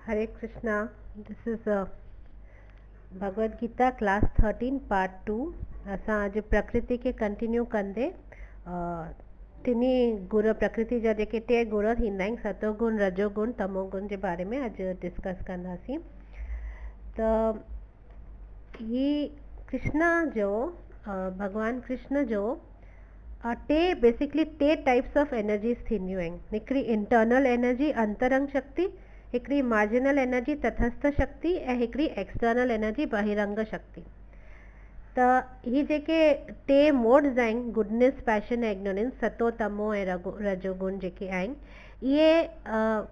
Hare Krishna. This is Bhagavad Gita class 13 part 2. असां अॼु प्रकृति खे कंटिन्यू कंदे टिनी गुण प्रकृति जा जेके टे गुण थींदा आहिनि सतोगुण रजोगुण तमोगुण जे बारे में अॼु डिस्कस कंदासीं। त ही कृष्णा जो भगवान कृष्ण जो टे बेसिकली टे टाइप्स ऑफ एनर्जीज थींदियूं आहिनि। हिकिड़ी इंटरनल एनर्जी अंतरंग शक्ति, हिकिड़ी मार्जिनल एनर्जी तटस्थ शक्ति ऐं हिकिड़ी एक्सटर्नल एनर्जी बहिरंग शक्ति। त ही जेके टे मोड्स आहिनि गुडनेस पैशन ऐं इग्नोरेंस सतो तमो ऐं रजोगुण जेके आहिनि इहे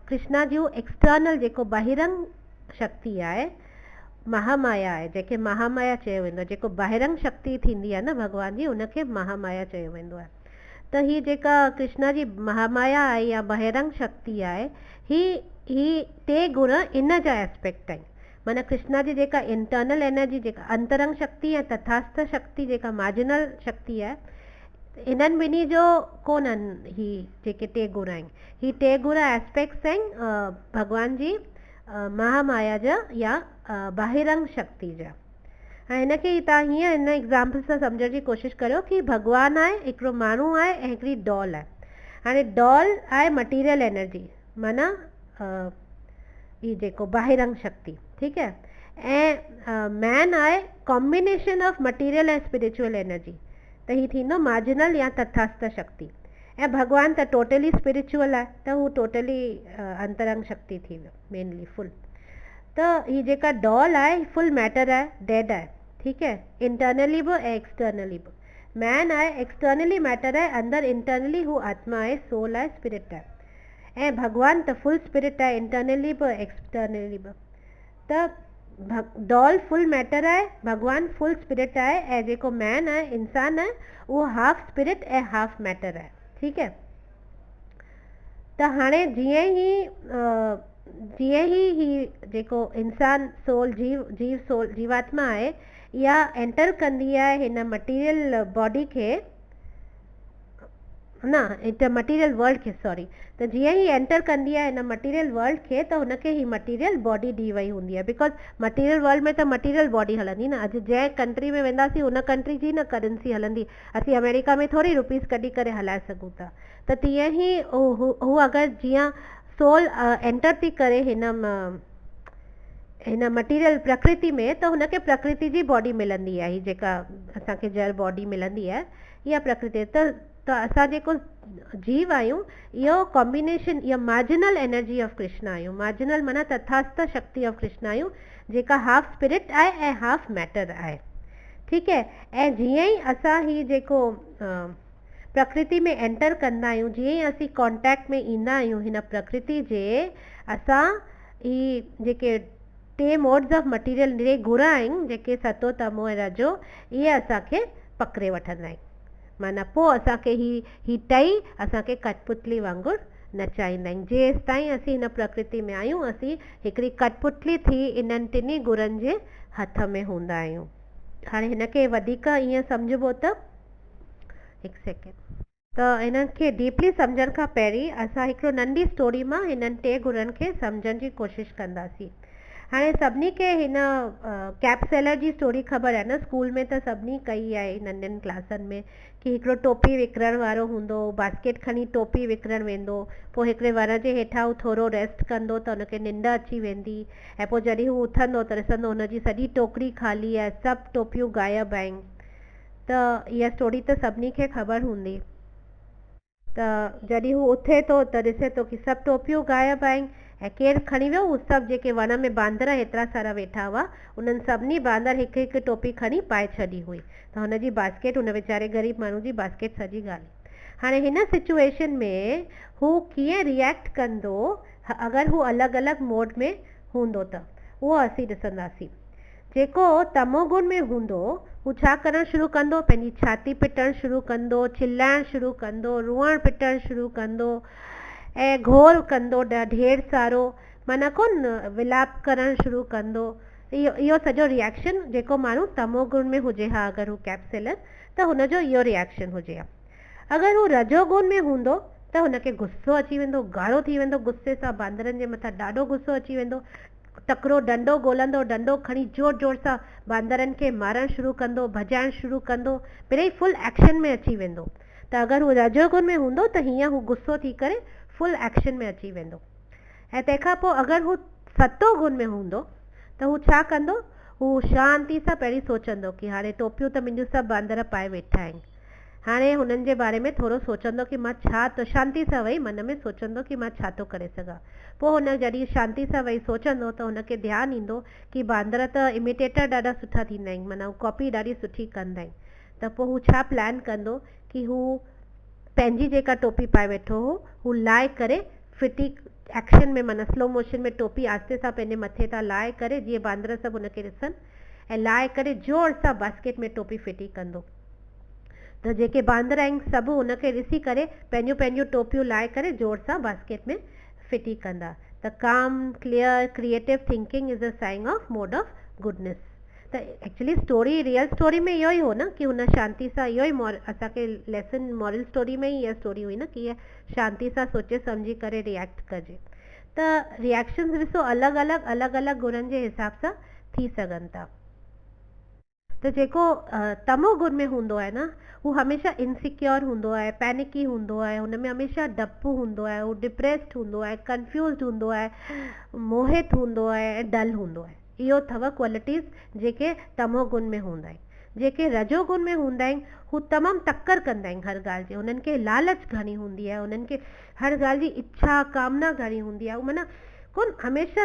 कृष्णा जूं एक्सटर्नल जेको बहिरंग शक्ति आहे महामाया आहे, जेके महामाया चयो वेंदो आहे। जेको बहिरंग शक्ति थींदी आहे न भगवान जी उनखे महामाया चयो वेंदो आहे। त ही जेका कृष्णा जी महामाया आहे या बहिरंग शक्ति आहे ही टे गुण इन जा एस्पेक्ट आहिनि। माना कृष्णा जी जेका इंटरनल एनर्जी जेका अंतरंग शक्ति ऐं तथास्थ शक्ति जेका मार्जिनल शक्ति आहे इन्हनि ॿिन्ही जो कोन आहिनि ही जेके टे गुण आहिनि। ही टे गुण एस्पेक्ट्स आहिनि भगवान जी महामाया जा या बहिरंग शक्ति जा। ऐं हिनखे तव्हां हीअं हिन एग्ज़ाम्पल सां सम्झण जी कोशिशि करियो कि भॻवानु आहे, हिकिड़ो माण्हू आहे ऐं हिकिड़ी डॉल आहे। हाणे डॉल आहे मटीरियल एनर्जी माना ही जेको बहिरंग शक्ति, ठीकु आहे, ऐं मैन आहे कॉम्बिनेशन ऑफ मटीरियल ऐं स्पिरिचुअल एनर्जी, त ही थींदो मार्जिनल या तथास्थ शक्ति। ऐं भगवान त टोटली स्पिरिचुअल आहे त हू टोटली अंतरंग शक्ति थी वियो मेनली फुल। त ही जेका डॉल आहे फुल मैटर आहे, डेड आहे, ठीकु है, इंटरनली बि ऐं एक्सटर्नली बि। मैन आहे एक्सटर्नली मैटर आहे, अंदरि इंटरनली हू आत्मा आहे, सोल आहे, स्पिरिट आहे। ऐं भगवान त फुल स्पिरिट आहे, इंटरनली बि एक्सटर्नली बि। त डॉल फुल मैटर आहे, भगवान फुल स्पिरिट आहे, ऐं जेको मैन आहे इंसान आहे उहो हाफ स्पिरिट ऐं हाफ मैटर आहे, ठीकु है। त हाणे जीअं ही जेको इंसान सोल जीव सोल जीवात्मा आहे इहा एंटर कंदी आहे हिन मटीरियल बॉडी खे न हिन मटीरियल वर्ल्ड खे, सॉरी, त जीअं ही एंटर कंदी आहे हिन मटीरियल वर्ल्ड खे त हुनखे ही मटीरियल बॉडी ॾी वई हूंदी आहे। बिकॉज मटीरियल वर्ल्ड में त मटीरियल बॉडी हलंदी न। अॼु जंहिं कंट्री में वेंदासीं हुन कंट्री जी न करेंसी हलंदी। असीं अमेरिका में थोरी रुपीस कढी करे हलाए सघूं था। त तीअं ई हू अगरि जीअं सोल एंटर थी करे हिन मटीरियल प्रकृति में त हुनखे प्रकृति जी बॉडी मिलंदी आहे। ही जेका असांखे जड़ बॉडी मिलंदी आहे इहा प्रकृति। त असां जेको जीव आहियूं इहो कॉम्बिनेशन इहा मार्जिनल एनर्जी ऑफ कृष्णा आहियूं। मार्जिनल माना तथास्थ शक्ति ऑफ कृष्णा आहियूं जेका हाफ स्पिरिट आहे ऐं हाफ मैटर आहे, ठीकु है। ऐं जीअं ई असां ही जेको प्रकृति में एंटर कंदा आहियूं, जीअं ई असीं कॉन्टेक्ट में ईंदा आहियूं हिन प्रकृति जे, असां ही जेके टे मोड्स ऑफ मटीरियल टे गुण आहिनि जेके सतो तमो ऐं रजो इहे असांखे पकड़े वठंदा आहिनि। माना पोइ असांखे ही टई असांखे कठपुतली वांगुरु नचाईंदा आहिनि। जेसि ताईं असीं हिन प्रकृति में आहियूं असीं हिकिड़ी कठपुतली थी इन्हनि टिनी गुणनि जे हथ में हूंदा आहियूं। हाणे हिनखे वधीक ईअं सम्झबो त हिकु सेकेंड, त हिननि खे डीपली सम्झण खां पहिरीं असां हिकिड़ो नंढी स्टोरी मां हिननि टे गुणनि खे सम्झण जी कोशिशि कंदासीं। हाणे सभिनी खे हिन कैप सेलर जी स्टोरी ख़बर आहे न। स्कूल में त सभिनी कई आहे नंढनि क्लासनि में कि हिकिड़ो टोपी विकिरण वारो हूंदो, बास्केट खणी टोपी विकिरण वेंदो, पोइ हिकिड़े वण जे हेठां हू थोरो रेस्ट कंदो त हुनखे निंड अची वेंदी, ऐं पोइ जॾहिं हू उथंदो त ॾिसंदो हुनजी सॼी टोकरी ख़ाली आहे, सभु टोपियूं गायब आहिनि। त इहा स्टोरी त सभिनी खे ख़बर हूंदी। त जॾहिं हू उथे थो त ॾिसे थो कि सभु टोपियूं गायब आहिनि ऐं केरु खणी वियो, हू सभु जेके वण में बांदर हेतिरा सारा वेठा हुआ उन्हनि सभिनी बांदर हिकु हिकु टोपी खणी पाए छॾी हुई। त हुनजी बास्केट हुन वीचारे ग़रीब माण्हू जी बास्केट सॼी ॻाल्हि। हाणे हिन सिचुएशन में हू कीअं रिएक्ट कंदो अगरि हू अलॻि अलॻि मोड में हूंदो त उहो असीं ॾिसंदासीं। जेको तमोगुण में हूंदो हू छा करणु शुरू कंदो, पंहिंजी छाती पिटणु शुरू कंदो, चिल्लाइणु शुरू कंदो, रुअणु पिटणु शुरू कंदो ऐं घोर कंदो ढेर सारो, माना कोन विलाप करणु शुरू कंदो। इहो सॼो रिएक्शन जेको माण्हू तमोगुण में हुजे हा अगरि हू कैप्सेलर त हुनजो इहो रिएक्शन हुजे हा। अगरि हू रजोगुण में हूंदो त हुनखे गुस्सो अची वेंदो, ॻाढ़ो थी वेंदो गुस्से सां, बांदरनि जे मथां ॾाढो गुस्सो अची वेंदो, तकिड़ो डंडो ॻोल्हंदो, डंडो खणी जोर जोर सां बांदरनि खे मारणु शुरू कंदो, भॼाइणु शुरू कंदो, मिड़ई फुल एक्शन में अची वेंदो। त अगरि हू रजोगुण में हूंदो त हीअं हू गुस्सो थी करे फुल एक्शन में अची वेंदो। ऐं तंहिंखां पोइ अगरि हू सतो गुण में हूंदो त हू छा कंदो, हू शांति सां पहिरीं सोचंदो कि हाणे टोपियूं त मुंहिंजूं सभु बांदर पाए वेठा आहिनि, हाणे हुननि जे बारे में थोरो सोचंदो कि मां छा, त शांति सां वेही मन में सोचंदो कि मां छा थो करे सघां। पोइ हुन जॾहिं शांति सां वेही सोचंदो त हुनखे ध्यानु ईंदो कि बांदर त इमिटेटर ॾाढा सुठा थींदा आहिनि, माना हू कॉपी ॾाढी सुठी कंदा आहिनि। त पोइ हू छा प्लान कंदो कि हू पंहिंजी जेका टोपी पाए वेठो हो हू लाहे करे फिटी एक्शन में, माना स्लो मोशन में टोपी आस्ते सां पंहिंजे मथे तां लाहे करे, जीअं बांदर सभु हुनखे ॾिसनि, ऐं लाहे करे जोर सां बास्केट में टोपी फिटी कंदो। त जेके बांदर आहिनि सभु हुनखे ॾिसी करे पंहिंजूं पंहिंजूं टोपियूं लाहे करे जोर सां बास्केट में फिटी कंदा। त काम clear creative thinking is a sign of mode of goodness. त एक्चुअली स्टोरी, रियल स्टोरी में इहो ई हो न कि हुन शांति सां, इहो ई असांखे लेसन मॉरल स्टोरी में ई इहा स्टोरी हुई न कि हीअ शांति सां सोचे सम्झी करे रिएक्ट कजे। त रिएक्शन्स ॾिसो अलॻि अलॻि गुणनि जे हिसाब सां थी सघनि था। त जेको तमो गुण में हूंदो आहे न, हू हमेशह इनसिक्योर हूंदो आहे, पैनिकी हूंदो आहे, हुन में हमेशह डपु हूंदो आहे, हू डिप्रेस्ड हूंदो आहे, कंफ्यूज़्ड हूंदो आहे, मोहित हूंदो आहे ऐं डल हूंदो आहे। इहो अथव क्वालिटीज़ जेके तमो गुण में हूंदा आहिनि। जेके रजो गुण में हूंदा आहिनि हू तमामु तकड़ कंदा आहिनि हर ॻाल्हि जी, उन्हनि खे लालच घणी हूंदी आहे, उन्हनि खे हर ॻाल्हि जी इच्छा कामना घणी हूंदी आहे, माना कोन हमेशह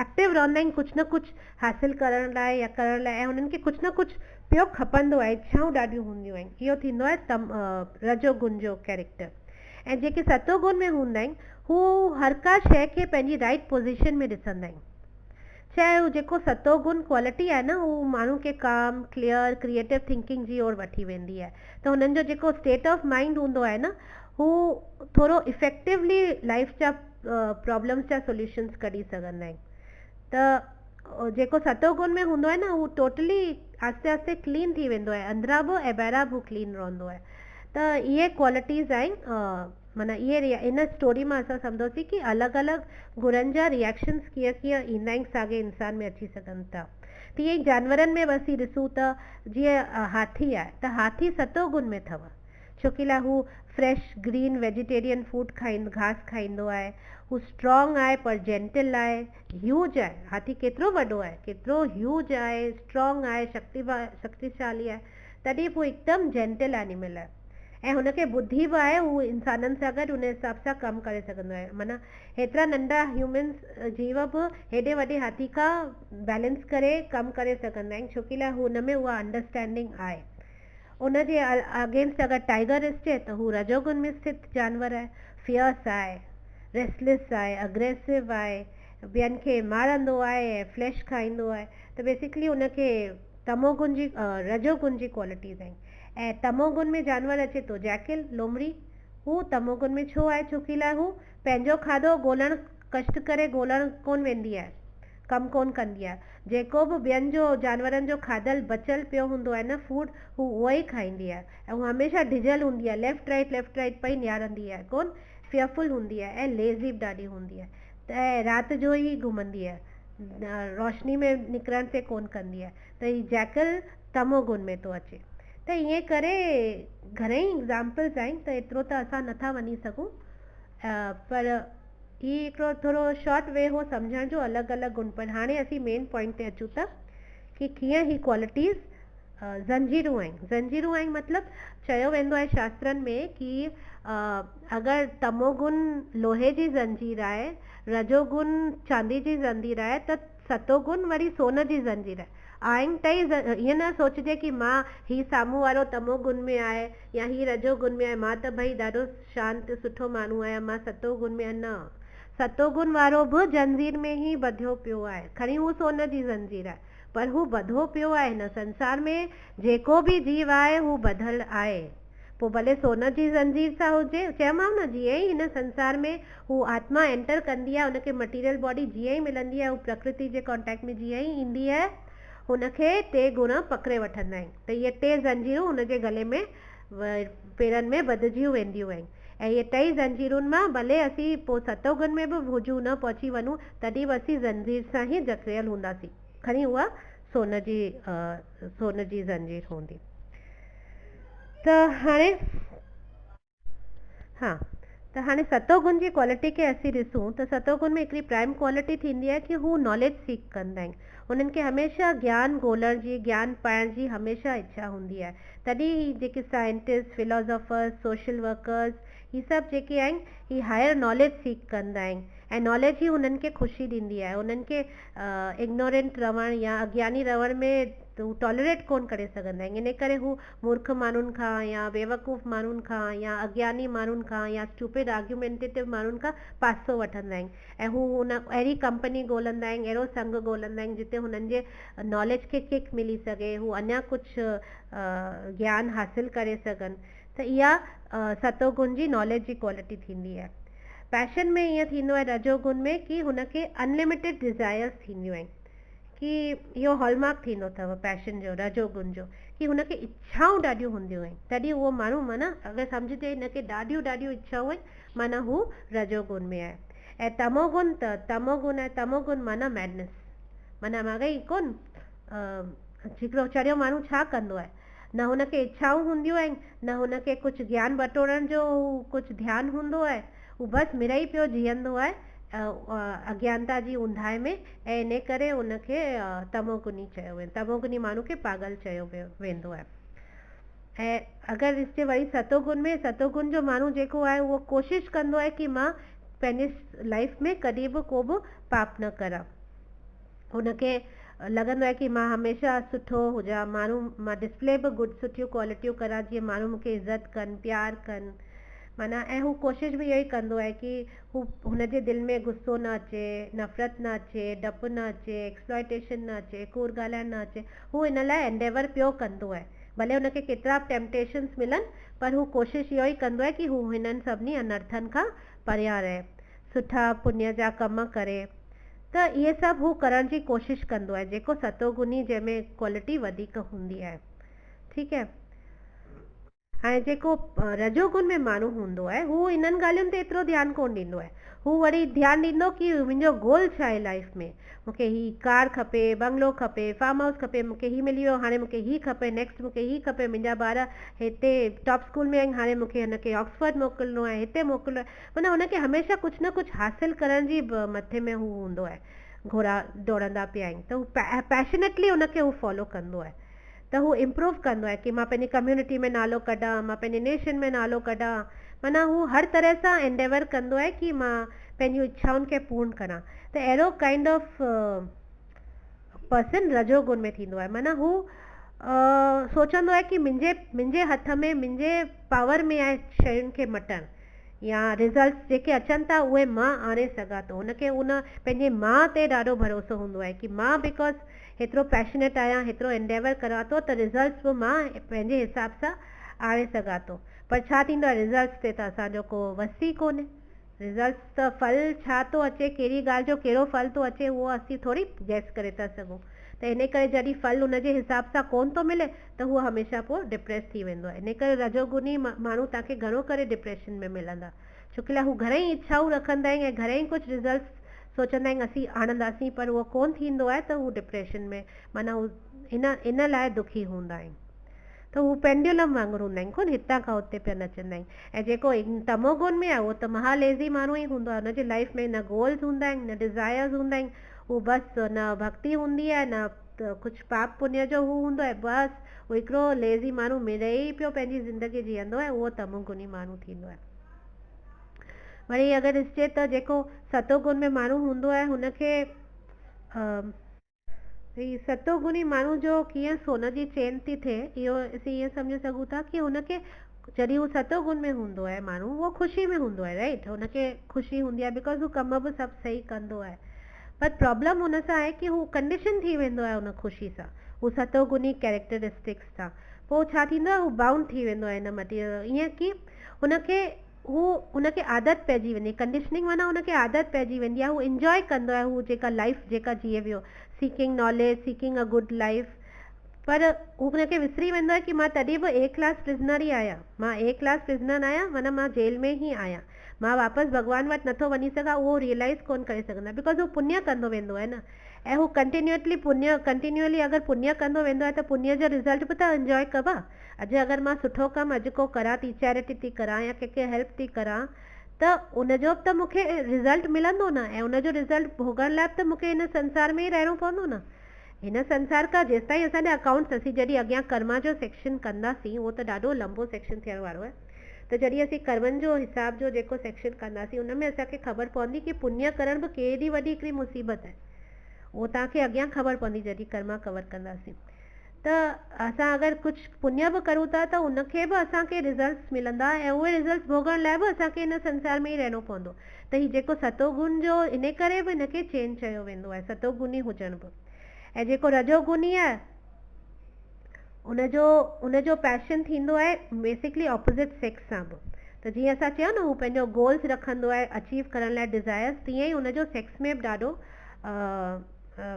एक्टिव रहंदा आहिनि कुझु न कुझु हासिलु करण लाइ या करण लाइ, ऐं उन्हनि खे कुझु न कुझु पियो खपंदो आहे, इच्छाऊं ॾाढियूं हूंदियूं आहिनि। इहो थींदो आहे रजो गुण जो कैरेक्टर। ऐं जेके सतो गुण में हूंदा आहिनि हू हर का शइ खे पंहिंजी राइट पोज़ीशन में ॾिसंदा आहिनि। चाहे हू जेको सतो गुण क्वालिटी आहे न, हू माण्हू खे काम क्लियर क्रिएटिव थिंकिंग जी ओर वठी वेंदी आहे। त हुननि जो जेको स्टेट ऑफ माइंड हूंदो आहे न, हू थोरो इफेक्टिवली लाइफ जा प्रॉब्लम्स जा सोल्यूशन्स कढी सघंदा आहिनि। त जेको सतो गुण में हूंदो आहे न, हू टोटली आस्ते आस्ते क्लीन थी वेंदो आहे, अंदरां बि ऐं ॿाहिरां बि क्लीन रहंदो आहे। त इहे क्वालिटीज़ आहिनि, माना इहे इन स्टोरी मां असां सम्झोसीं कि अलॻि अलॻि गुणनि जा रिएक्शन्स कीअं कीअं ईंदा आहिनि साॻे इंसान में अची सघनि था। तीअं ई जानवरनि में बि ॾिसूं त जीअं हाथी आहे, त हाथी सतो गुण में अथव, छो कि हू फ्रेश ग्रीन वेजिटेरियन फूड घास खाईंदो आहे, हू स्ट्रॉन्ग आहे पर जेंटल आहे, ह्यूज आहे, हाथी केतिरो वॾो आहे, केतिरो ह्यूज आहे, स्ट्रॉन्ग आहे, शक्तिशाली आहे, तॾहिं पोइ हिकदमि जेंटल एनिमल आहे। ऐं हुनखे बुद्धि बि आहे, हू इंसाननि सां गॾु हुन हिसाब सां कमु करे सघंदो आहे, माना हेतिरा नंढा ह्यूमन्स जीव बि हेॾे वॾे हाथी खां बैलेंस करे कमु करे सघंदा आहिनि, छो कि हुन में उहा अंडरस्टैंडिंग आहे। उन जे अगेंस्ट अगरि टाइगर ॾिसजे त हू रजोगुण में स्थित जानवर आहे, फियर्स आहे, रेस्टलेस आहे, अग्रेसिव आहे, ॿियनि खे मारंदो आहे ऐं फ्लैश खाईंदो आहे। त बेसिकली उनखे तमोगुण जी रजोगुण जी क्वालिटीज़ आहिनि। ऐं तमोगुण में जानवर अचे थो जैकिल, लोमड़ी, हू तमोगुण में छो आहे, छो कि हू पंहिंजो खाधो ॻोल्हणु कष्ट करे ॻोल्हणु कोन वेंदी आहे, कमु कोन कंदी आहे। जेको बि ॿियनि जो जानवरनि जो खाधल बचियल पियो हूंदो आहे न फूड, हू उहो ई खाईंदी आहे। ऐं हू हमेशह डिजल हूंदी आहे, लेफ्ट राइट पई निहारंदी आहे, कोन फियरफुल हूंदी आहे, ऐं लेज़ी बि ॾाढी हूंदी आहे। त राति जो ई घुमंदी आहे, रोशनी में निकिरण ते कोन कंदी आहे। त हीउ जैकल तमोगुण में थो अचे। त ईअं करे घणेई एग्ज़ाम्पल्स आहिनि, त एतिरो त असां नथा वञी सघूं, पर ही हिकिड़ो थोरो शॉर्ट वे हो सम्झण जो अलॻि अलॻि गुण। पर हाणे असीं मेन पॉइंट ते अचूं था कि कीअं ही क्वालिटीज़ ज़ंजीरूं आहिनि। मतिलबु चयो वेंदो आहे शास्त्रनि में कि अगरि तमोगुण लोहे जी ज़ंजीर आहे, रजोगुण चांदी जी ज़ंजीर आहे, त सतोगुण वरी सोन जी ज़ंजीर आहे। आहिनि टई, ईअं न सोचिजे कि मां ही साम्हूं वारो तमोगुण में आहे या ही रजोगुण में आहे, मां त भई ॾाढो शांति सुठो माण्हू आहियां, मां सतोगुण में आहियां। न, सतोगुण वारो बि ज़ंजीर में ई ॿधियो पियो आहे, खणी हू सोन जी ज़ंजीर आहे, पर हू ॿधो पियो आहे। हिन संसार में जेको बि जीव आहे हू ॿधल आहे, पोइ भले सोन जी ज़ंजीर सां हुजे। चयोमांव न, जीअं ई हिन संसार में हू आत्मा एंटर कंदी आहे, हुनखे मटीरियल बॉडी जीअं ई मिलंदी आहे, हू प्रकृति जे कॉन्टेक्ट में जीअं ई ईंदी आहे, हुनखे टे गुण पकड़े वठंदा आहिनि। त इहे टे ज़ंजीरूं हुनजे गले में पेरनि में ॿधिजियूं वेंदियूं आहिनि। ऐं इहे टई ज़ंजीरुनि मां भले असीं पोइ सतो गुण में बि हुजूं न पहुची वञूं, तॾहिं बि असीं ज़ंजीर सां ई जकड़ियल हूंदासीं, खणी उहा सोन जी ज़ंजीर हूंदी। त हाणे हाँ, त हाणे सतो गुण जी क्वालिटी खे असीं ॾिसूं त सतो गुण में हिकिड़ी प्राइम क्वालिटी थींदी आहे कि हू नॉलेज सीक कंदा आहिनि। उन्हनि खे हमेशह ज्ञान ॻोल्हण जी, ज्ञान पाइण जी हमेशह इच्छा हूंदी आहे। तॾहिं ही जेके साइंटिस्ट, फिलोसोफर्स, सोशल वर्कर्स, ही सभु जेके आहिनि ही हायर नॉलेज सीक कंदा आहिनि ऐं नॉलेज ई उन्हनि खे ख़ुशी ॾींदी आहे। उन्हनि खे इग्नोरेंट रहण या अज्ञानी रहण में हू टॉलरेट कोन करे सघंदा आहिनि। इन करे हू मूर्ख माण्हुनि खां या बेवकूफ़ माण्हुनि खां या अज्ञानी माण्हुनि खां या स्टूपिड आर्ग्यूमेंटेटिव माण्हुनि खां पासो वठंदा आहिनि ऐं हू हुन अहिड़ी कंपनी ॻोल्हंदा आहिनि, अहिड़ो संग ॻोल्हंदा आहिनि जिते हुननि जे नॉलेज खे किक मिली सघे, हू अञा कुझु ज्ञान हासिल करे सघनि। त इहा सतो गुण जी नॉलेज जी क्वालिटी थींदी आहे। पैशन में ईअं थींदो आहे रजोगुण में कि हुनखे अनलिमिटेड डिज़ायर्स थींदियूं आहिनि, कि इहो हॉलमार्क थींदो अथव पैशन जो, रजोगुण जो, कि हुनखे इच्छाऊं ॾाढियूं हूंदियूं आहिनि। तॾहिं उहो माण्हू माना अगरि सम्झजे हिनखे ॾाढियूं ॾाढियूं इच्छाऊं आहिनि माना हू रजोगुण में आहे। ऐं तमोगुण त तमोगुण आहे, तमोगुण माना मैडनेस, माना माॻई कोन हिकिड़ो चरियो माण्हू छा कंदो आहे, न हुनखे इच्छाऊं हूंदियूं आहिनि, न हुनखे कुझु ज्ञान बटोरण जो कुझु ध्यानु हूंदो आहे, हू बसि मिड़ई पियो जीअंदो आहे अज्ञानता जी ऊंधाए में, ऐं इन करे उनखे तमोगुनी चयो वेंदो, तमोगुनी माण्हू खे पागल चयो वेंदो आहे। ऐं अगरि ॾिसजे वरी सतोगुण में, सतोगुण जो माण्हू जेको आहे उहो कोशिशि कंदो आहे कि मां पंहिंजे लाइफ में कॾहिं बि को बि पाप न करां। हुनखे लॻंदो आहे कि मां हमेशह सुठो हुजां, माण्हू मां डिस्प्ले बि सुठियूं क्वालिटियूं करां जीअं माण्हू मूंखे इज़त कनि, प्यार कनि, माना ऐं हू कोशिशि बि इहो ई कंदो आहे कि हू हुनजे दिलि में गुस्सो न अचे, नफ़रत न अचे, डपु न अचे, एक्सप्लॉइटेशन न अचे, कूड़ ॻाल्हाइण न अचे। हू इन लाइ एंडेवर पियो कंदो आहे, भले हुनखे केतिरा टेम्पटेशन्स मिलनि पर हू कोशिशि इहो ई कंदो आहे कि हू हिननि सभिनी अनर्थनि खां परियां रहे, सुठा पुण्य जा कम करे। त इहे सभु हू करण जी कोशिशि कंदो आहे, जेको सतोगुनी जंहिंमें क्वालिटी वधीक हूंदी आहे। ठीकु आहे। हाणे जेको रजोगुण में माण्हू हूंदो आहे हू इन्हनि ॻाल्हियुनि ते एतिरो ध्यानु कोन ॾींदो आहे। हू वरी ध्यानु ॾींदो कि मुंहिंजो गोल छा आहे लाइफ में, मूंखे ही कार खपे, बंगलो खपे, फार्म हाउस खपे, मूंखे ही मिली वियो, हाणे मूंखे ही खपे, नेक्स्ट मूंखे ही खपे, मुंहिंजा ॿार हिते टॉप स्कूल में आहिनि, हाणे मूंखे हिनखे ऑक्सफर्ड मोकिलिणो आहे, हिते मोकिलिणो आहे। माना हुनखे हमेशह कुझु न कुझु हासिल करण जी मथे में हू हूंदो आहे, घोड़ा दौड़ंदा पिया आहिनि। त हू पैशनेटली हुनखे हू फॉलो कंदो आहे, त हू इम्प्रूव कंदो आहे कि मां पंहिंजी कम्यूनिटी में नालो कढां, मां पंहिंजे नेशन में नालो कढां, माना हू हर तरह सां एंडेवर कंदो आहे कि मां पंहिंजूं इच्छाउनि खे पूर्ण करां। त अहिड़ो काइंड ऑफ पर्सन रजोगुण में थींदो आहे। माना हू सोचंदो आहे कि मुंहिंजे हथ में, मुंहिंजे पावर में आहे शयुनि खे मटणु, या रिज़ल्ट्स जेके अचनि था उहे मां आणे सघां थो। हुनखे उन पंहिंजे माउ ते ॾाढो भरोसो हूंदो आहे कि मां बिकॉज़ हेतिरो पैशनेट आहियां, हेतिरो एंडेवर करां थो, त रिज़ल्ट्स बि मां पंहिंजे हिसाब सां आणे सघां थो। पर छा थींदो आहे, रिज़ल्ट्स ते त असांजो को वस ई कोन्हे। रिज़ल्ट्स त फल छा थो अचे, कहिड़ी ॻाल्हि जो कहिड़ो फल थो अचे, उहो असीं थोरी गैस करे था सघूं। त इन करे जॾहिं फल हुनजे हिसाब सां कोन थो मिले त हू हमेशह पोइ डिप्रेस थी वेंदो आहे। इन करे रजोगुनी माण्हू तव्हांखे घणो करे डिप्रेशन में मिलंदा, छोकी हू घणेई इच्छाऊं रखंदा आहिनि ऐं घणेई कुझु रिज़ल्ट्स सोचंदा आहिनि असीं आणंदासीं, पर उहो कोन थींदो आहे, त हू डिप्रेशन में माना हू इन लाइ दुखी हूंदा आहिनि। त हू पेंडुलम वांगुरु हूंदा आहिनि, कोन हितां खां हुते पिया नचंदा आहिनि। ऐं जेको तमोगुण में आहे उहो त महालेज़ी माण्हू ई हूंदो आहे, हुनजे लाइफ में न गोल्स हूंदा आहिनि, न डिज़ायर्स हूंदा आहिनि, हू बसि न भक्ति हूंदी आहे, न कुझु पाप पुण्य जो हू हूंदो आहे, बसि हू हिकिड़ो लेज़ी माण्हू मिड़ेई पियो पंहिंजी ज़िंदगी जीअंदो आहे, उहो तमोगुनी माण्हू थींदो आहे। वरी अगरि ॾिसजे त जेको सतोगुण में माण्हू हूंदो आहे हुनखे सतोगुणी माण्हू जो कीअं सोन जी चेन थी थिए, इहो असीं ईअं सम्झी सघूं था कि हुनखे जॾहिं हू सतोगुण में हूंदो आहे माण्हू, उहो ख़ुशी में हूंदो आहे, राइट, हुनखे ख़ुशी हूंदी आहे बिकॉज़ हू कम बि सभु सही कंदो आहे। पर प्रॉब्लम हुन सां आहे कि हू कंडीशन थी वेंदो आहे हुन ख़ुशी सां, हू सतोगुणी कैरेक्टरिस्टिक्स सां। पोइ छा थींदो आहे, हू बाउंड थी वेंदो आहे हिन मटीरियल, ईअं कि हुनखे आदत पइजी वेंदी, कंडीशनिंग माना हुनखे आदत पइजी वेंदी आहे, हू इंजॉय कंदो आहे हू जेका लाइफ जेका जीए वियो, seeking knowledge, seeking a good life. पर हुनखे विसरी वेंदो आहे कि मां तॾहिं बि ए क्लास प्रिज़नर ई आहियां, मां ए क्लास प्रिज़नर आहियां, माना मां जेल में ही आहियां, मां वापसि भॻवान वटि नथो वञी सघां, उहो रियलाइज़ कोन करे सघंदा, बिकॉज़ हू पुण्य कंदो वेंदो आहे न। ऐं हू कंटिन्यूअली अगरि पुण्य कंदो वेंदो आहे त पुण्य जो रिज़ल्ट बि त एंजॉय कबा। अॼु अगरि मां सुठो कमु अॼु को करां थी, चैरिटी थी करां या कंहिंखे हेल्प थी करां, त उनजो बि त मूंखे रिज़ल्ट मिलंदो न, ऐं उनजो रिज़ल्ट भोगण लाइ त मूंखे हिन संसार में ई रहणो पवंदो न। हिन संसार खां जेसि ताईं असांजा अकाउंट्स असीं जॾहिं अॻियां कर्मा जो सेक्शन कंदासीं, उहो त ॾाढो लंबो सेक्शन थियण वारो आहे, त जॾहिं असीं कर्मनि जो हिसाब जो जेको सेक्शन कंदासीं उन में असांखे ख़बर पवंदी कि पुण्य करण बि केॾी वॾी हिकिड़ी मुसीबत आहे। उहो तव्हांखे अॻियां ख़बर पवंदी जॾहिं कर्मा कवर कंदासीं। त असां अगरि कुझु पुण्य बि करूं था त उनखे बि असांखे रिज़ल्ट्स मिलंदा, ऐं उहे रिज़ल्ट्स भोगण लाइ बि असांखे हिन संसार में ई रहणो पवंदो। त हीउ जेको सतोगुण जो इन करे बि हिनखे चेंज चयो वेंदो आहे, सतोगुनी हुजण बि। ऐं जेको रजोगुनी आहे उनजो पैशन थींदो आहे बेसिकली ऑपोज़िट सेक्स सां बि। त जीअं असां चयो न हू पंहिंजो गोल्स रखंदो आहे अचीव करण लाइ डिज़ायर्स, तीअं ई उनजो सेक्स में बि ॾाढो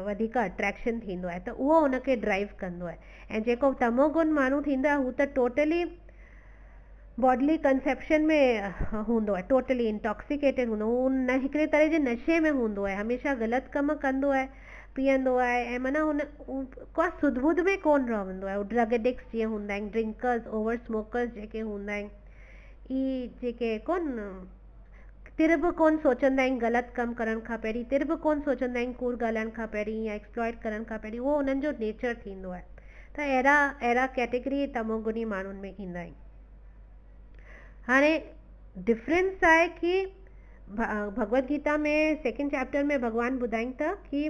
वधीक अट्रैक्शन थींदो आहे, त उहो उनखे ड्राइव कंदो आहे। ऐं जेको तमोगुण माण्हू थींदो आहे हू त टोटली बॉडली कंसेप्शन में हूंदो आहे, टोटली इंटॉक्सिकेटेड हूंदो, हू न हिकिड़े तरह जे नशे में हूंदो आहे, हमेशह ग़लति कमु कंदो आहे, पीअंदो आहे, ऐं माना हुन को सुध बुध में कोन रहंदो आहे। ड्रग एडिक्ट्स जीअं हूंदा आहिनि, ड्रिंकर्स, ओवर स्मोकर्स जेके हूंदा आहिनि, ई जेके कोन तिर बि कोन सोचंदा आहिनि ग़लति कमु करण खां पहिरीं, तिर बि कोन सोचंदा आहिनि कूड़ ॻाल्हाइण खां पहिरीं या एक्सप्लॉइट करण खां पहिरीं, उहो उन्हनि जो नेचर थींदो आहे। त अहिड़ा कैटेगरी तमोगुनी माण्हुनि में ईंदा आहिनि। हाणे डिफरेंस आहे कि भगवत गीता में सेकेंड चैप्टर में भगवान ॿुधाइनि था कि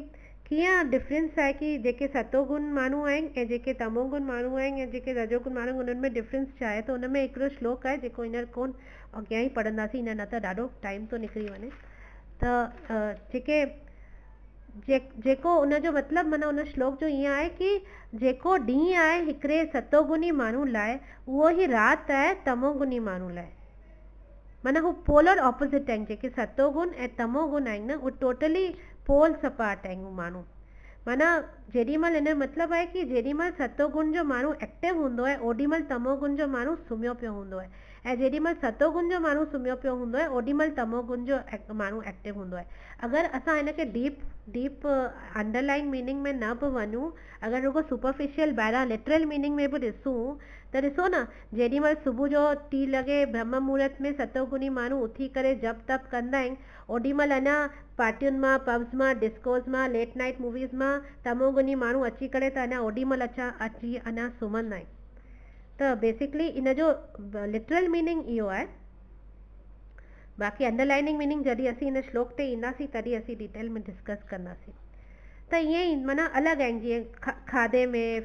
कीअं डिफरेंस आहे कि जेके सतोगुण माण्हू आहिनि ऐं जेके तमोगुण माण्हू आहिनि ऐं जेके रजोगुण माण्हू आहिनि, उन्हनि में डिफरेंस छा आहे। त उन में हिकिड़ो श्लोक आहे जेको हींअर कोन अॻियां ई पढ़ंदासीं, न त ॾाढो टाइम थो निकिरी वञे। त जेको उनजो मतिलबु माना उन श्लोक जो ईअं आहे कि जेको ॾींहुं आहे हिकिड़े सतोगुनी माण्हू लाइ, उहो ई राति आहे तमोगुनी माण्हू लाइ। माना हू पोलर ऑपोज़िट आहिनि, जेके सतोगुण ऐं तमोगुण आहिनि न, उहे टोटली पोल्स अपार्ट आहिनि हू माण्हू। माना जेॾीमहिल हिन जो मतिलबु आहे कि जेॾीमहिल सतोगुण जो माण्हू एक्टिव हूंदो आहे ओॾीमहिल तमोगुण जो माण्हू सुम्हियो पियो हूंदो आहे, ऐं जेॾीमहिल सतोगुण जो माण्हू सुम्हियो पियो हूंदो आहे ओॾीमहिल तमोगुण जो माण्हू एक्टिव हूंदो आहे। अगरि असां हिनखे डीप अंडरलाइन मीनिंग में न बि वञूं, अगरि रुगो सुपरफिशियल ॿाहिरां लिटरल मीनिंग में बि ॾिसूं त ॾिसो न, जेॾीमहिल सुबुह जो 3 लॻे ब्रह्म मुहूर्त में सतोगुनी माण्हू उथी करे जप तप कंदा आहिनि, ओॾीमहिल अञा पार्टियुनि मां, पब्स मां, डिस्कोस मां, लेट नाइट मूवीज़ मां तमोगुनी माण्हू अची करे त अञा ओॾीमहिल अची अञा सुम्हंदा आहिनि। त बेसिकली इन जो लिटरल मीनिंग इहो आहे। बाक़ी अंडरलाइनिंग मीनिंग जॾहिं असीं हिन श्लोक ते ईंदासीं तॾहिं असीं डिटेल में डिस्कस कंदासीं। त ईअं ई माना अलॻि आहिनि, जीअं खाधे में,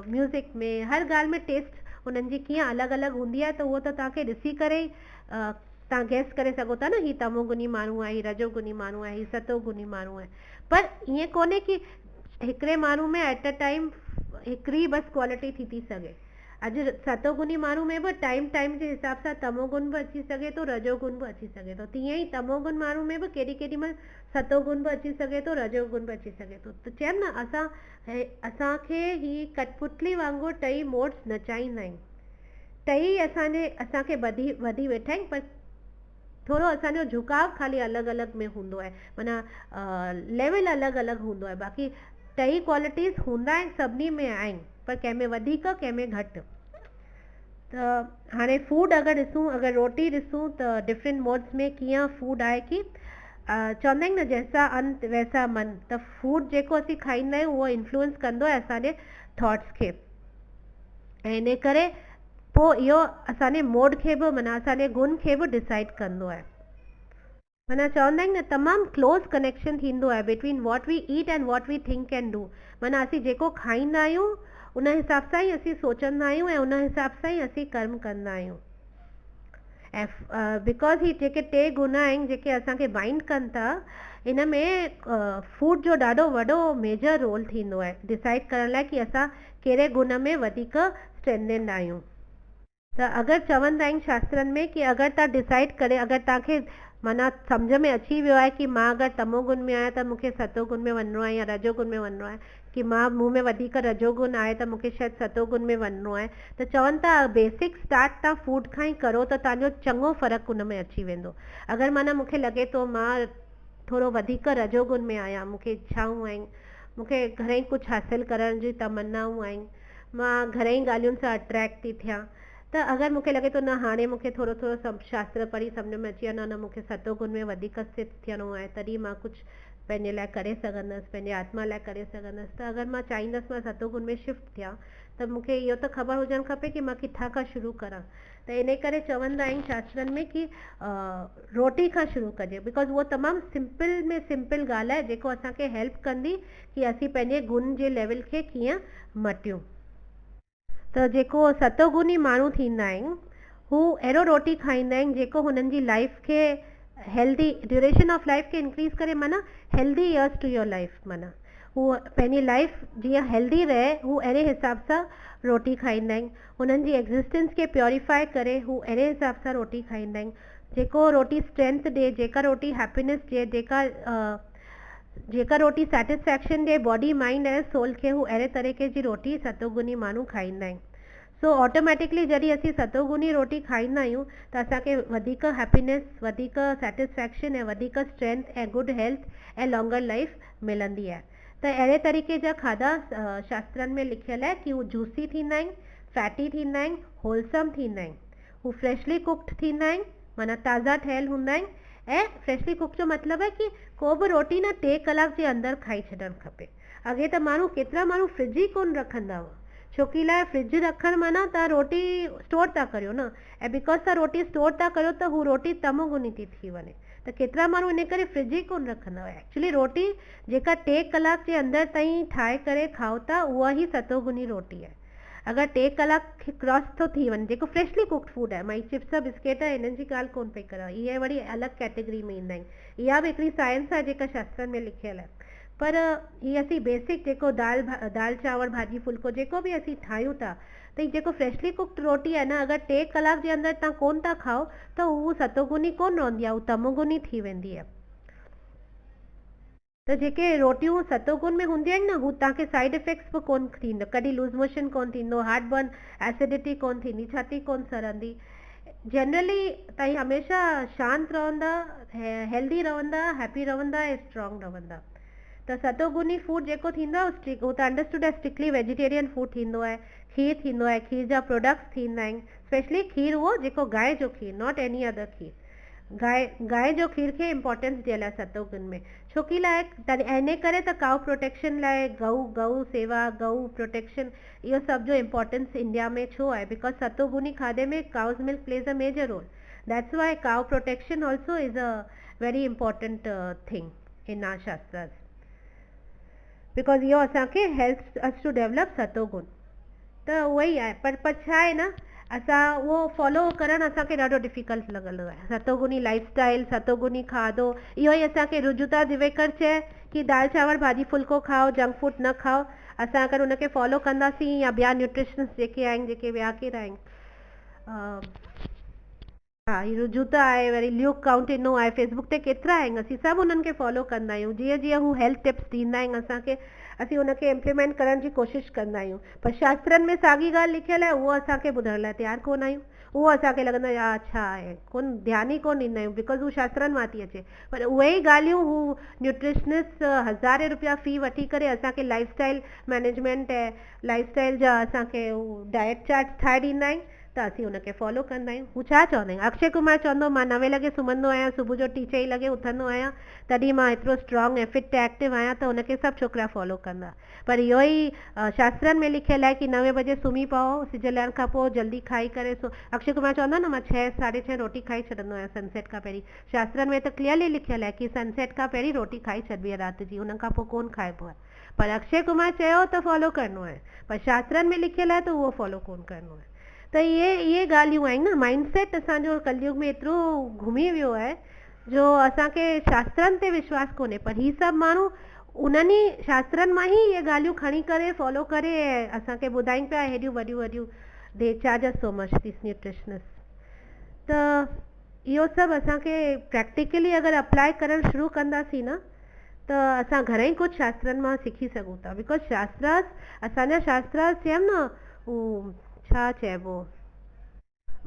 म्यूज़िक में, हर ॻाल्हि में टेस्ट उन्हनि जी कीअं अलॻि अलॻि हूंदी आहे, त उहो त तव्हांखे ॾिसी करे तव्हां गैस करे सघो था न, हीउ तमोगुनी माण्हू आहे, हीउ रजोगुनी माण्हू आहे, हीउ सतोगुनी माण्हू आहे। पर ईअं कोन्हे कि हिकिड़े माण्हू में एट अ टाइम हिकिड़ी बसि क्वालिटी थी सघे। अॼु सतोगुनी माण्हू में बि टाइम जे हिसाब सां तमोगुण बि अची सघे थो, रजोगुण बि अची सघे थो, तीअं ई तमोगुण माण्हू में बि केॾी महिल सतोगुण बि अची सघे थो, रजोगुण बि अची सघे थो। त चयमि न, असांखे ही कठपुतली वांगुरु टई मोड्स नचाईंदा आहिनि, टई असांखे वधी वेठा आहिनि, पर थोरो असांजो झुकाव ख़ाली अलॻि अलॻि में हूंदो आहे, माना लेवल अलॻि अलॻि हूंदो आहे। बाक़ी टई क्वालिटीज़ हूंदा आहिनि, सभिनी में आहिनि, पर कंहिंमें वधीक कंहिंमें घटि। त हाणे फूड अगरि ॾिसूं, अगरि रोटी ॾिसूं त डिफरेंट मोड्स में कीअं फूड आहे कि चवंदा आहिनि न, जैसा अंत वैसा मन। त फूड जेको असीं खाईंदा आहियूं उहो इन्फ्लुएंस कंदो आहे असांजे थॉट्स खे, ऐं इन करे पोइ इहो असांजे मोड खे बि माना असांजे गुण खे बि डिसाइड कंदो आहे। माना चवंदा आहिनि न, तमामु क्लोज़ कनेक्शन थींदो आहे between what we eat and what we think and do. माना असीं जेको खाईंदा आहियूं उन हिसाब सां ई असीं सोचंदा आहियूं ऐं उन हिसाब सां ई असीं कर्म कंदा आहियूं। ऐं बिकॉज़ ही जेके 3 गुण आहिनि जेके असांखे बाइंड कनि था, इन में फूड जो ॾाढो वॾो मेजर रोल थींदो आहे डिसाइड करण लाइ कि असां कहिड़े गुण में वधीक स्ट्रेंथेंड आहियूं। त अगरि चवंदा आहिनि शास्त्रनि में कि अगरि तव्हां डिसाइड करे, अगरि तव्हांखे माना सम्झ में अची वियो आहे कि मां अगरि तमोगुण में आहियां त मूंखे सतोगुण में वञिणो आहे या रजोगुण में वञिणो आहे, कि मां मूं में वधीक रजोगुण आहे त मूंखे शायदि सतोगुण में वञिणो आहे। त चवनि था बेसिक स्टार्ट तव्हां फूड खां ई करो त तव्हांजो चङो फ़र्क़ु उन में अची वेंदो। अगरि माना मूंखे लॻे थो मां थोरो वधीक रजोगुण में आहियां, मूंखे इच्छाऊं आहिनि, मूंखे घणेई कुझु हासिलु करण जी तमन्नाऊं आहिनि, मां घणेई ॻाल्हियुनि सां अट्रैक्ट थी थियां, त अगरि मूंखे लॻे थो न हाणे मूंखे थोरो थोरो सभु शास्त्र पढ़ी सम्झ में अची वञो, न मूंखे सतोगुण में वधीक स्थित थियणो आहे, तॾहिं मां कुझु पंहिंजे लाइ करे सघंदसि, पंहिंजे आत्मा लाइ करे सघंदसि, त अगरि मां चाहींदसि मां सतोगुण में शिफ्ट थियां त मूंखे इहो त ख़बर हुजणु खपे कि मां किथां खां शुरू करां। त इन करे चवंदा आहिनि शास्त्रनि में कि रोटी खां शुरू कजे, बिकॉज़ उहो तमामु सिंपल में सिंपल ॻाल्हि आहे जेको असांखे हेल्प कंदी कि असीं पंहिंजे गुण जे लेवल खे कीअं मटियूं। त जेको सतोगुणी माण्हू थींदा आहिनि हू अहिड़ो रोटी खाईंदा आहिनि जेको हुननि जी लाइफ खे हेल्दी ड्यूरेशन ऑफ लाइफ खे इंक्रीज़ करे, माना healthy years to your life, माना हू पंहिंजी लाइफ जीअं हेल्दी रहे हू अहिड़े हिसाब सां रोटी खाईंदा आहिनि। हुननि जी एग्ज़िस्टेंस खे प्योरीफाई करे हू अहिड़े हिसाब सां रोटी खाईंदा आहिनि। जेको रोटी स्ट्रेंथ ॾिए, जेका रोटी हैप्पीनेस ॾिए, जेका रोटी सेटिस्फैक्शन ॾिए बॉडी माइंड ऐं सोल खे, हू अहिड़े तरीक़े जी रोटी सतोगुनी माण्हू खाईंदा आहिनि। सो ऑटोमेटिकली जॾहिं असीं सतोगुनी रोटी खाईंदा आहियूं त असांखे वधीक हैप्पीनेस, वधीक सेटिस्फैक्शन ऐं वधीक स्ट्रेंथ ऐं गुड हेल्थ ऐं लॉन्गर लाइफ मिलंदी आहे। त अहिड़े तरीक़े जा खाधा शास्त्रनि में लिखियल आहे कि हू जूसी थींदा आहिनि, फैटी थींदा आहिनि, होलसम थींदा आहिनि, हू फ्रेशली कुक्ड थींदा आहिनि, माना ताज़ा ठहियल हूंदा आहिनि। ऐं फ्रेशली कुक जो मतिलबु आहे कि को बि रोटी न 3 कलाक जे अंदरि खाई छॾणु खपे। अॻे त माण्हू केतिरा माण्हू फ्रिज ई कोन रखंदा हुआ, छोकी लाइ फ्रिज रखणु माना तव्हां रोटी स्टोर था करियो न, ऐं बिकॉज़ तव्हां रोटी स्टोर था करियो त हू रोटी तमोगुनी थी वञे। त केतिरा माण्हू इन करे फ्रिज ई कोन रखंदा हुआ। एक्चुअली रोटी जेका 3 कलाक जे अंदरि ताईं ठाहे करे खाओ था उहा ई सतोगुनी रोटी आहे। अगरि 3 कलाक क्रॉस थो थी वञे, जेको फ्रेशली कुक्ड फूड आहे, मां चिप्स बिस्किट इन्हनि जी ॻाल्हि कोन पई करां, इहे वरी अलॻि कैटेगरी में ईंदा आहिनि। इहा बि हिकिड़ी साइंस आहे जेका शास्त्रनि में लिखियल आहे। पर हीअ असीं बेसिक जेको दाल चांवर भाॼी फुल्को जेको बि असीं ठाहियूं था, त हीअ जेको फ्रेशली कुक्ड रोटी आहे न, अगरि 3 कलाक जे अंदरि तव्हां कोन था खाओ त उहा सतोगुनी कोन रहंदी आहे, उहा तमोगुनी थी वेंदी आहे। त जेके रोटियूं सतोगुण में हूंदियूं आहिनि न, हू तव्हांखे साइड इफेक्ट्स बि कोन थींदो, कॾहिं लूज़ मोशन कोन थींदो, हार्ट बर्न, एसिडिटी कोन थींदी, छाती कोन सरंदी। जनरली तव्हां हमेशह शांति रहंदा, हेल्दी रहंदा, हैप्पी रहंदा ऐं स्ट्रॉन्ग रहंदा। त सतोगुनी फूड जेको थींदो आहे उहो त अंडरस्टूड आहे स्ट्रिक्टली वेजिटेरियन फूड थींदो आहे। खीर थींदो आहे, खीर जा प्रोडक्ट्स थींदा आहिनि, स्पेशली खीर उहो जेको गांइ जो खीर, नॉट एनी अदर खीर। गांइ जो खीर खे इम्पोर्टेंस ॾियल आहे सतोगुन में, छोकी लाइ इन करे त काउ प्रोटेक्शन लाइ गऊ सेवा, गऊ प्रोटेक्शन, इहो सभ जो इम्पोर्टेंस इंडिया में छो आहे, बिकॉज सतोगुनी खाधे में cow's milk plays a major role. That's why cow protection also is a very important thing in our शास्त्रास, बिकॉज इहो असांखे हेल्प्स अस टू डेवलप सतोगुण। त उहो ई आहे, पर छा आहे न, असां उहो फॉलो करणु असांखे ॾाढो डिफिकल्ट लॻंदो आहे। सतोगुनी लाइफ स्टाइल, सतोगुनी खाधो, इहो ई असांखे रुजुता दिवेकर चए कि दाल चांवर भाॼी फुल्को खाओ, जंक फूड न खाओ। असां अगरि उनखे फॉलो कंदासीं, या ॿिया न्यूट्रिशनिस्ट जेके आहिनि, जेके ॿिया केरु आहिनि, हा हीअ रुजुता आहे, वरी ल्यूक काउंटिनो आहे, फेसबुक ते केतिरा आहिनि, असीं सभु उन्हनि खे फॉलो कंदा आहियूं। जीअं जीअं हू हेल्थ टिप्स ॾींदा आहिनि असांखे, असीं उनखे इम्प्लीमेंट करण जी कोशिशि कंदा आहियूं। पर शास्त्रनि में साॻी ॻाल्हि लिखियल आहे, उहो असांखे ॿुधण लाइ तयारु कोन आहियूं। उहो असांखे लॻंदो आहे यार छा आहे, कोन ध्यानु ई कोन ॾींदा आहियूं, बिकॉज़ हू शास्त्रनि मां थी अचे। पर उहे ई ॻाल्हियूं हू न्यूट्रिशनिस्ट हज़ारे रुपया फ़ी वठी करे असांखे लाइफ स्टाइल मैनेजमेंट ऐं लाइफ स्टाइल जा असांखे हू डाइट चार्ट ठाहे ॾींदा आहिनि, त असीं उनखे फॉलो कंदा आहियूं। हू छा चवंदा आहिनि, अक्षय कुमार चवंदो मां 9 लॻे सुम्हंदो आहियां, सुबुह जो 3-4 लॻे उथंदो आहियां, तॾहिं मां एतिरो स्ट्रॉन्ग ऐं फिट ऐं एक्टिव आहियां, त उनखे सभु छोकिरा फॉलो कंदा। पर इहो ई शास्त्रनि में लिखियल आहे कि 9 बजे सुम्ही पओ, सिज लहण खां पोइ जल्दी खाई करे अक्षय कुमार चवंदो आहे न, मां 6-6:30 रोटी खाई छॾंदो आहियां सनसेट खां पहिरीं। शास्त्रनि में त क्लियरली लिखियल आहे कि सनसेट खां पहिरीं रोटी खाई छॾिबी आहे राति जी, उन खां पोइ कोन खाइबो आहे। पर अक्षय कुमार चयो त फॉलो करिणो आहे, पर शास्त्रनि में लिखियल आहे त उहो फॉलो कोन करिणो आहे। त इहे ॻाल्हियूं आहिनि न, माइंडसेट असांजो कलयुग में एतिरो घुमी वियो आहे जो असांखे शास्त्रनि ते विश्वास कोन्हे। पर ही सभु माण्हू उन्हनि ई शास्त्रनि मां ई इहे ॻाल्हियूं खणी करे फॉलो करे असांखे ॿुधाइनि पिया हेॾियूं वॾियूं वॾियूं दे चार्ज अस सो मच दिस न्यूट्रिशनिस्ट। त इहो सभु असांखे प्रैक्टिकली अगरि अप्लाई करणु शुरू कंदासीं न त असां घणेई कुझु शास्त्रनि मां सिखी सघूं था। बिकॉज शास्त्रास, असांजा शास्त्रास चयमि न, हू छा चइबो,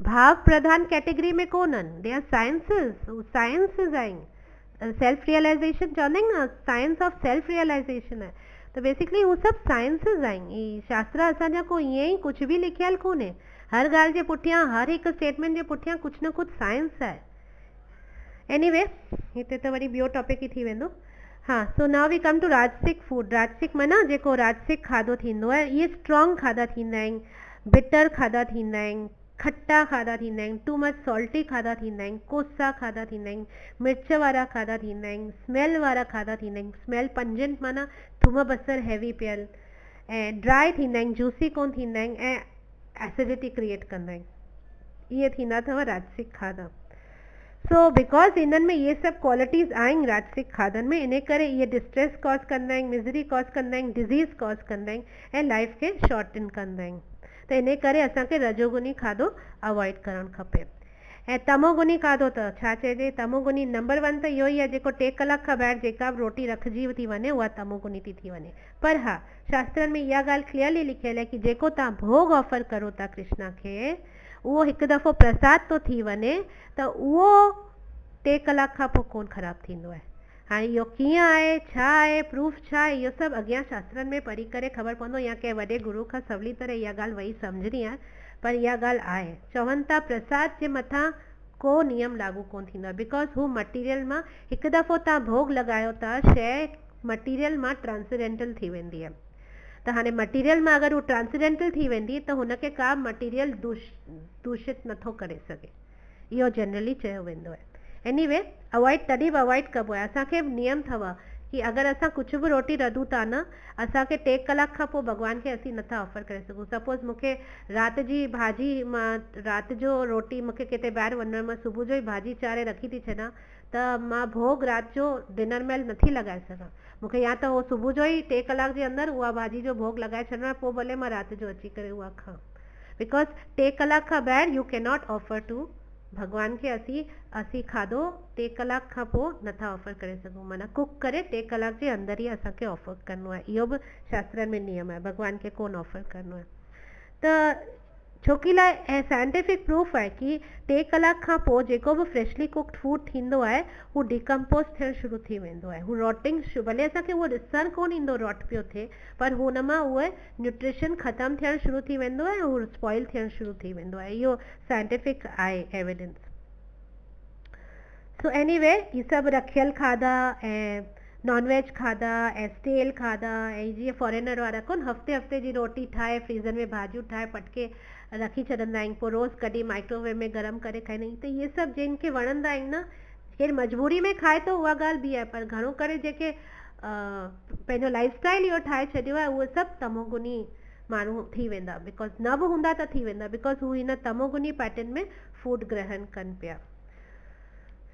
भाव प्रधान कैटेगरी में कोन्हनि, दे आर साइंसिस, साइंसिस आहिनि। सेल्फ रियलाइज़ेशन चवंदा आहिनि न, साइंस ऑफ सेल्फ रियलाइज़ेशन आहे। त बेसिकली हू सभु साइंसिस आहिनि। ही शास्त्र असांजा को ईअं ई कुझु बि लिखियलु कोन्हे। हर ॻाल्हि जे पुठियां, हर हिकु स्टेटमेंट जे पुठियां कुझु न कुझु साइंस आहे। एनीवे, हिते त वरी ॿियो टॉपिक ई थी वेंदो। हाँ, so now we come to राजसिक फूड। राजसिक माना जेको राजसिक खाधो थींदो आहे, इहे स्ट्रॉन्ग खाधा थींदा आहिनि, बिटर खाधा थींदा आहिनि, खट्टा खाधा थींदा आहिनि, टू मच सॉल्टी खाधा थींदा आहिनि, कोसा खाधा थींदा आहिनि, मिर्च वारा खाधा थींदा आहिनि, स्मेल वारा खाधा थींदा आहिनि। स्मेल पंजेंट माना थूम बसर हैवी पियल, ऐं ड्राई थींदा आहिनि, जूसी कोन थींदा आहिनि, ऐं एसिडिटी क्रिएट कंदा आहिनि। इहे थींदा अथव राजसिक खाधा। सो बिकॉज इन्हनि में इहे सभु क्वालिटीज़ आहिनि राजसिक खाधनि में, इन करे इहे डिस्ट्रेस कॉज कंदा आहिनि, मिज़री कॉज कंदा आहिनि, डिज़ीज़ कॉज कंदा आहिनि, ऐं लाइफ खे शॉर्टन कंदा आहिनि। त इन करे असांखे रजोगुनी खाधो अवॉइड करणु खपे। ऐं तमोगुनी खाधो त छा चइजे, तमोगुनी नंबर 1 त इहो ई आहे जेको टे कलाक खां ॿाहिरि जेका बि रोटी रखिजी थी वञे उहा तमोगुनी थी वञे। पर हा, शास्त्रनि में इहा ॻाल्हि क्लियरली लिखियल आहे कि जेको तव्हां भोग ऑफर करो था कृष्णा खे, उहो हिकु दफ़ो प्रसाद तो थी वञे त उहो टे कलाक खां पोइ कोन ख़राबु थींदो आहे। हाणे इहो कीअं आहे, छा आहे, प्रूफ छा आहे, इहो सभु अॻियां शास्त्रनि में पढ़ी करे ख़बर पवंदो, या कंहिं वॾे गुरू खां सवली तरह इहा ॻाल्हि वही सम्झणी आहे। पर इहा ॻाल्हि आहे, चवनि था प्रसाद जे मथां को नियम लागू कोन थींदो आहे। बिकॉज हू मटीरियल मां, हिकु दफ़ो तव्हां भोग लॻायो था, शइ मटीरियल मां ट्रांसीडेंटल थी वेंदी आहे। त हाणे मटीरियल मां अगरि हू ट्रांसीडेंटल थी वेंदी त हुनखे का मटीरियल दूषित नथो करे सघे, इहो जनरली चयो वेंदो आहे। एनीवे, अवॉइड तॾहिं बि अवॉइड कबो आहे। असांखे नियम अथव कि अगरि असां कुझु बि रोटी रधूं था न, असांखे टे कलाक खां पोइ भॻवान खे असीं नथा ऑफर करे सघूं। सपोज़ मूंखे राति जी भाॼी, मां राति जो रोटी मूंखे किथे ॿाहिरि वञण, मां सुबुह जो ई भाॼी चाढ़े रखी थी छॾां, त मां भोग राति जो डिनर महिल नथी लॻाए सघां। मूंखे या त उहो सुबुह जो ई 3 कलाक जे अंदरि उहा भाॼी जो भोग लॻाए छॾिणो आहे, पोइ भले मां राति जो अची करे उहा खां। बिकॉज 3 कलाक खां ॿाहिरि you can not offer to भॻवान खे असीं खाधो 3 कलाक खां पोइ नथा ऑफर करे सघूं। माना कुक करे 3 कलाक जे अंदरि ई असांखे ऑफर करिणो आहे। इहो बि शास्त्रनि में नियम आहे, भॻवान खे कोन ऑफर करिणो आहे। त छोकी लाइ ऐं साइंटिफिक प्रूफ आहे कि 3 कलाक खां पोइ जेको बि फ्रेशली कुक्ड फूड थींदो आहे हू डिकम्पोज थियणु शुरू थी वेंदो आहे। हू रॉटिंग, भले असांखे उहो ॾिसणु कोन ईंदो रॉट पियो थिए, पर हुन मां उहे न्यूट्रिशन ख़तमु थियणु शुरू थी वेंदो आहे, हू स्पॉइल थियणु शुरू थी वेंदो आहे। इहो साइंटिफिक आहे एविडेंस। सो एनीवे, ही सभु रखियल खाधा ऐं नॉनवेज खाधा ऐं स्टेल खाधा, ऐं जीअं फॉरेनर वारा कोन हफ़्ते हफ़्ते जी रोटी ठाहे फ्रीज़र में भाॼियूं ठाहे पटके रखी छॾंदा आहिनि, पोइ रोज़ु कॾहिं माइक्रोवेव में गरम करे खाईंदा आहिनि। त इहे सभु जिनखे वणंदा आहिनि न, केरु मजबूरी में खाए थो उहा ॻाल्हि बि आहे, पर घणो करे जेके पंहिंजो लाइफस्टाइल इहो ठाहे छॾियो आहे उहे सभु तमोगुनी माण्हू थी वेंदा। बिकॉज न बि हूंदा त थी वेंदा, बिकॉज हू हिन तमोगुनी पैटर्न में फूड ग्रहण कनि पिया।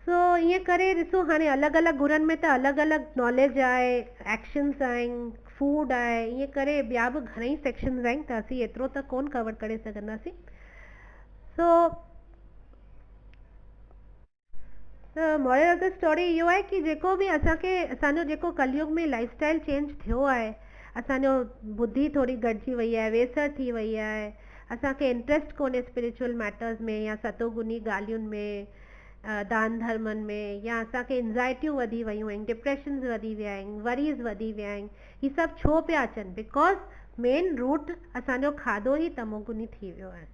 सो ईअं करे ॾिसो, हाणे अलॻि अलॻि गुरनि में त अलॻि अलॻि नॉलेज आहे, एक्शन्स आहिनि, फूड आहे, ईअं करे ॿिया बि घणेई सेक्शन्स आहिनि, त असीं एतिरो त कोन कवर करे सघंदासीं। सो त मॉरल ऑफ द स्टोरी इहो आहे कि जेको बि असांखे, असांजो जेको कलयुग में लाइफस्टाइल चेंज थियो आहे, असांजो बुद्धि थोरी घटिजी वई आहे, वेसर थी वई आहे, असांखे इंट्रस्ट कोन्हे स्पिरिचुअल मैटर्स में या सतोगुनी ॻाल्हियुनि में, दान धर्मनि में, या असांखे एंज़ाइटियूं वधी वियूं आहिनि, डिप्रेशन्स वधी विया आहिनि, वरीज़ वधी विया आहिनि। ही सभु छो पिया अचनि? बिकॉज मेन रूट असांजो खाधो ई तमोगुनी थी वियो आहे।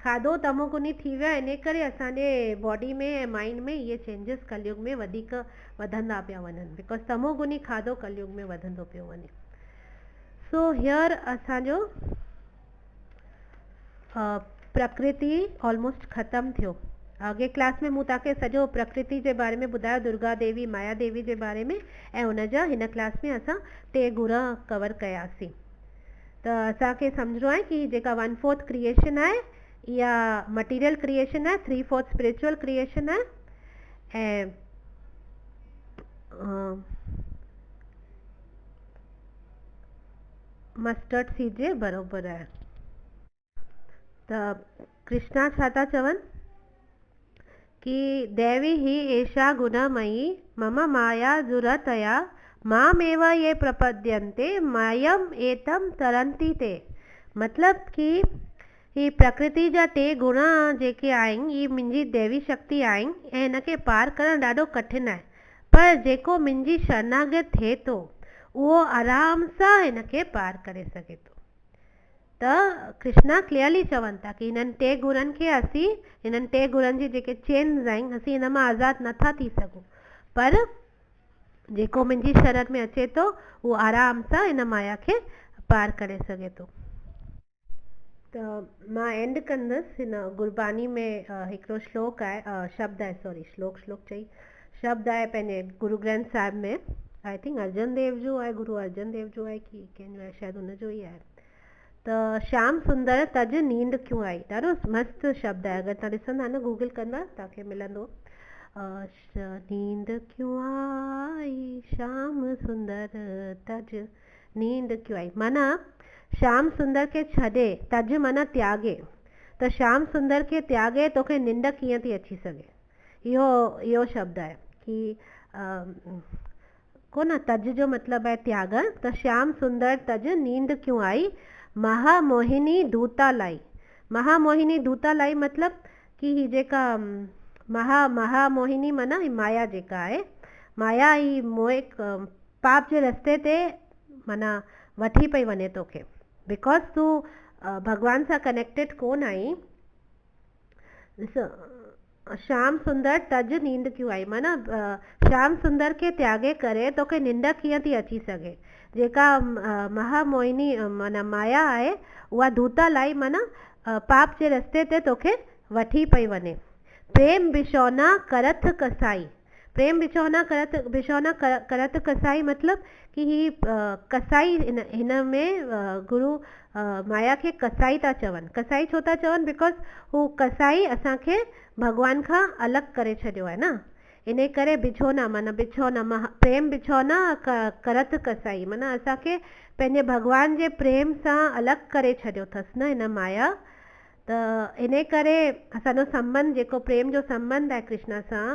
खाधो तमोगुनी थी वियो आहे, इन करे असांजे बॉडी में ऐं माइंड में इहे चेंजिस कलयुग में वधीक वधंदा पिया वञनि, बिकॉज तमोगुनी खाधो कलयुग में वधंदो पियो वञे। सो हियर असांजो प्रकृति ऑलमोस्ट ख़तमु थियो। अॻे क्लास में मूं तव्हांखे सॼो प्रकृति जे बारे में ॿुधायो, दुर्गा देवी, माया देवी जे बारे में, ऐं हुनजा हिन क्लास में असां 3 गुण कवर कयासीं। त असांखे सम्झणो आहे कि जेका 1/4 क्रिएशन आहे इहा मटीरियल क्रिएशन आहे, 3/4 स्पिरिचुअल क्रिएशन आहे, ऐं मस्टर्ड सीड जे बराबरि आहे। त कृष्णा छा था चवनि कि देवी ही एषा गुणमयी मम माया दुरतया मामेव ये प्रपद्यन्ते मयम एतम तरंती ते। मतलब कि ही प्रकृति जा टे गुण जेके आहिनि ही मुंहिंजी देवी शक्ति आहिनि ऐं हिनखे पार करणु ॾाढो कठिन आहे, पर जेको मुंहिंजी शरणागत थिए थो उहो आराम सां हिनखे पार करे सघे थो। त कृष्णा क्लियरली चवनि था कि हिननि टे गुणनि खे असीं, हिननि टे गुणनि जी जेके चेन्स आहिनि असीं हिन मां आज़ादु नथा थी सघूं, पर जेको मुंहिंजी शरण में अचे थो उहो आराम सां हिन माया खे पार करे सघे थो। त मां एंड कंदसि हिन गुरबानी में हिकिड़ो श्लोक आहे, शब्द आहे, सॉरी श्लोक चई, शब्द आहे पंहिंजे गुरु ग्रंथ साहिब में, आई थिंक अर्जन देव जो आहे, गुरु अर्जन देव जो आहे कि कंहिंजो आहे, शायदि हुनजो ई आहे। त श्याम सुंदर तज नींद क्यों आई, ॾाढो मस्तु शब्द आहे, अगरि तव्हां ॾिसंदा न गूगल कंदा तव्हांखे मिलंदो। नींद क्यों आई श्याम सुंदर तज नींद क्यों आई, माना श्याम सुंदर खे छॾे, तज माना त्यागे, त श्याम सुंदर खे त्यागे तोखे निंड कीअं थी अची सघे, इहो शब्द आहे कि को न तज जो मतिलबु आहे त्याग। त श्याम सुंदर तज नींद क्यों आई महामोहिनी दूता लाई, महामोहिनी दूता लाई मतलब कि ही जेका महामोहिनी माना माया जेका आहे, माया ही मोह पाप जे रस्ते ते माना वठी पई वञे तोखे, बिकॉज तूं भगवान सां कनेक्टेड कोन आई। ॾिसो श्याम सुंदर तज नींद क्यों आई माना श्याम सुंदर खे त्यागे करे तोखे निंड कीअं थी अची सघे, जेका महामोहिनी माना माया आहे उहा दूता लाई माना पाप जे रस्ते ते तोखे वठी पई वञे। प्रेम बिछौना करत कसाई, प्रेम बिछौना करत कसाई मतलब कि ही कसाई हिन में गुरु माया खे कसाई था चवनि। कसाई छो था चवनि, बिकॉज हू कसाई असांखे भगवान खां अलॻि करे छॾियो आहे न, इन करे बिछोना माना बिछौना प्रेम बिछौना करत कसाई माना असांखे पंहिंजे भगवान जे प्रेम सां अलॻि करे छॾियो अथसि न हिन माया। त इन करे असांजो संबंध जेको प्रेम जो संबंध आहे कृष्ण सां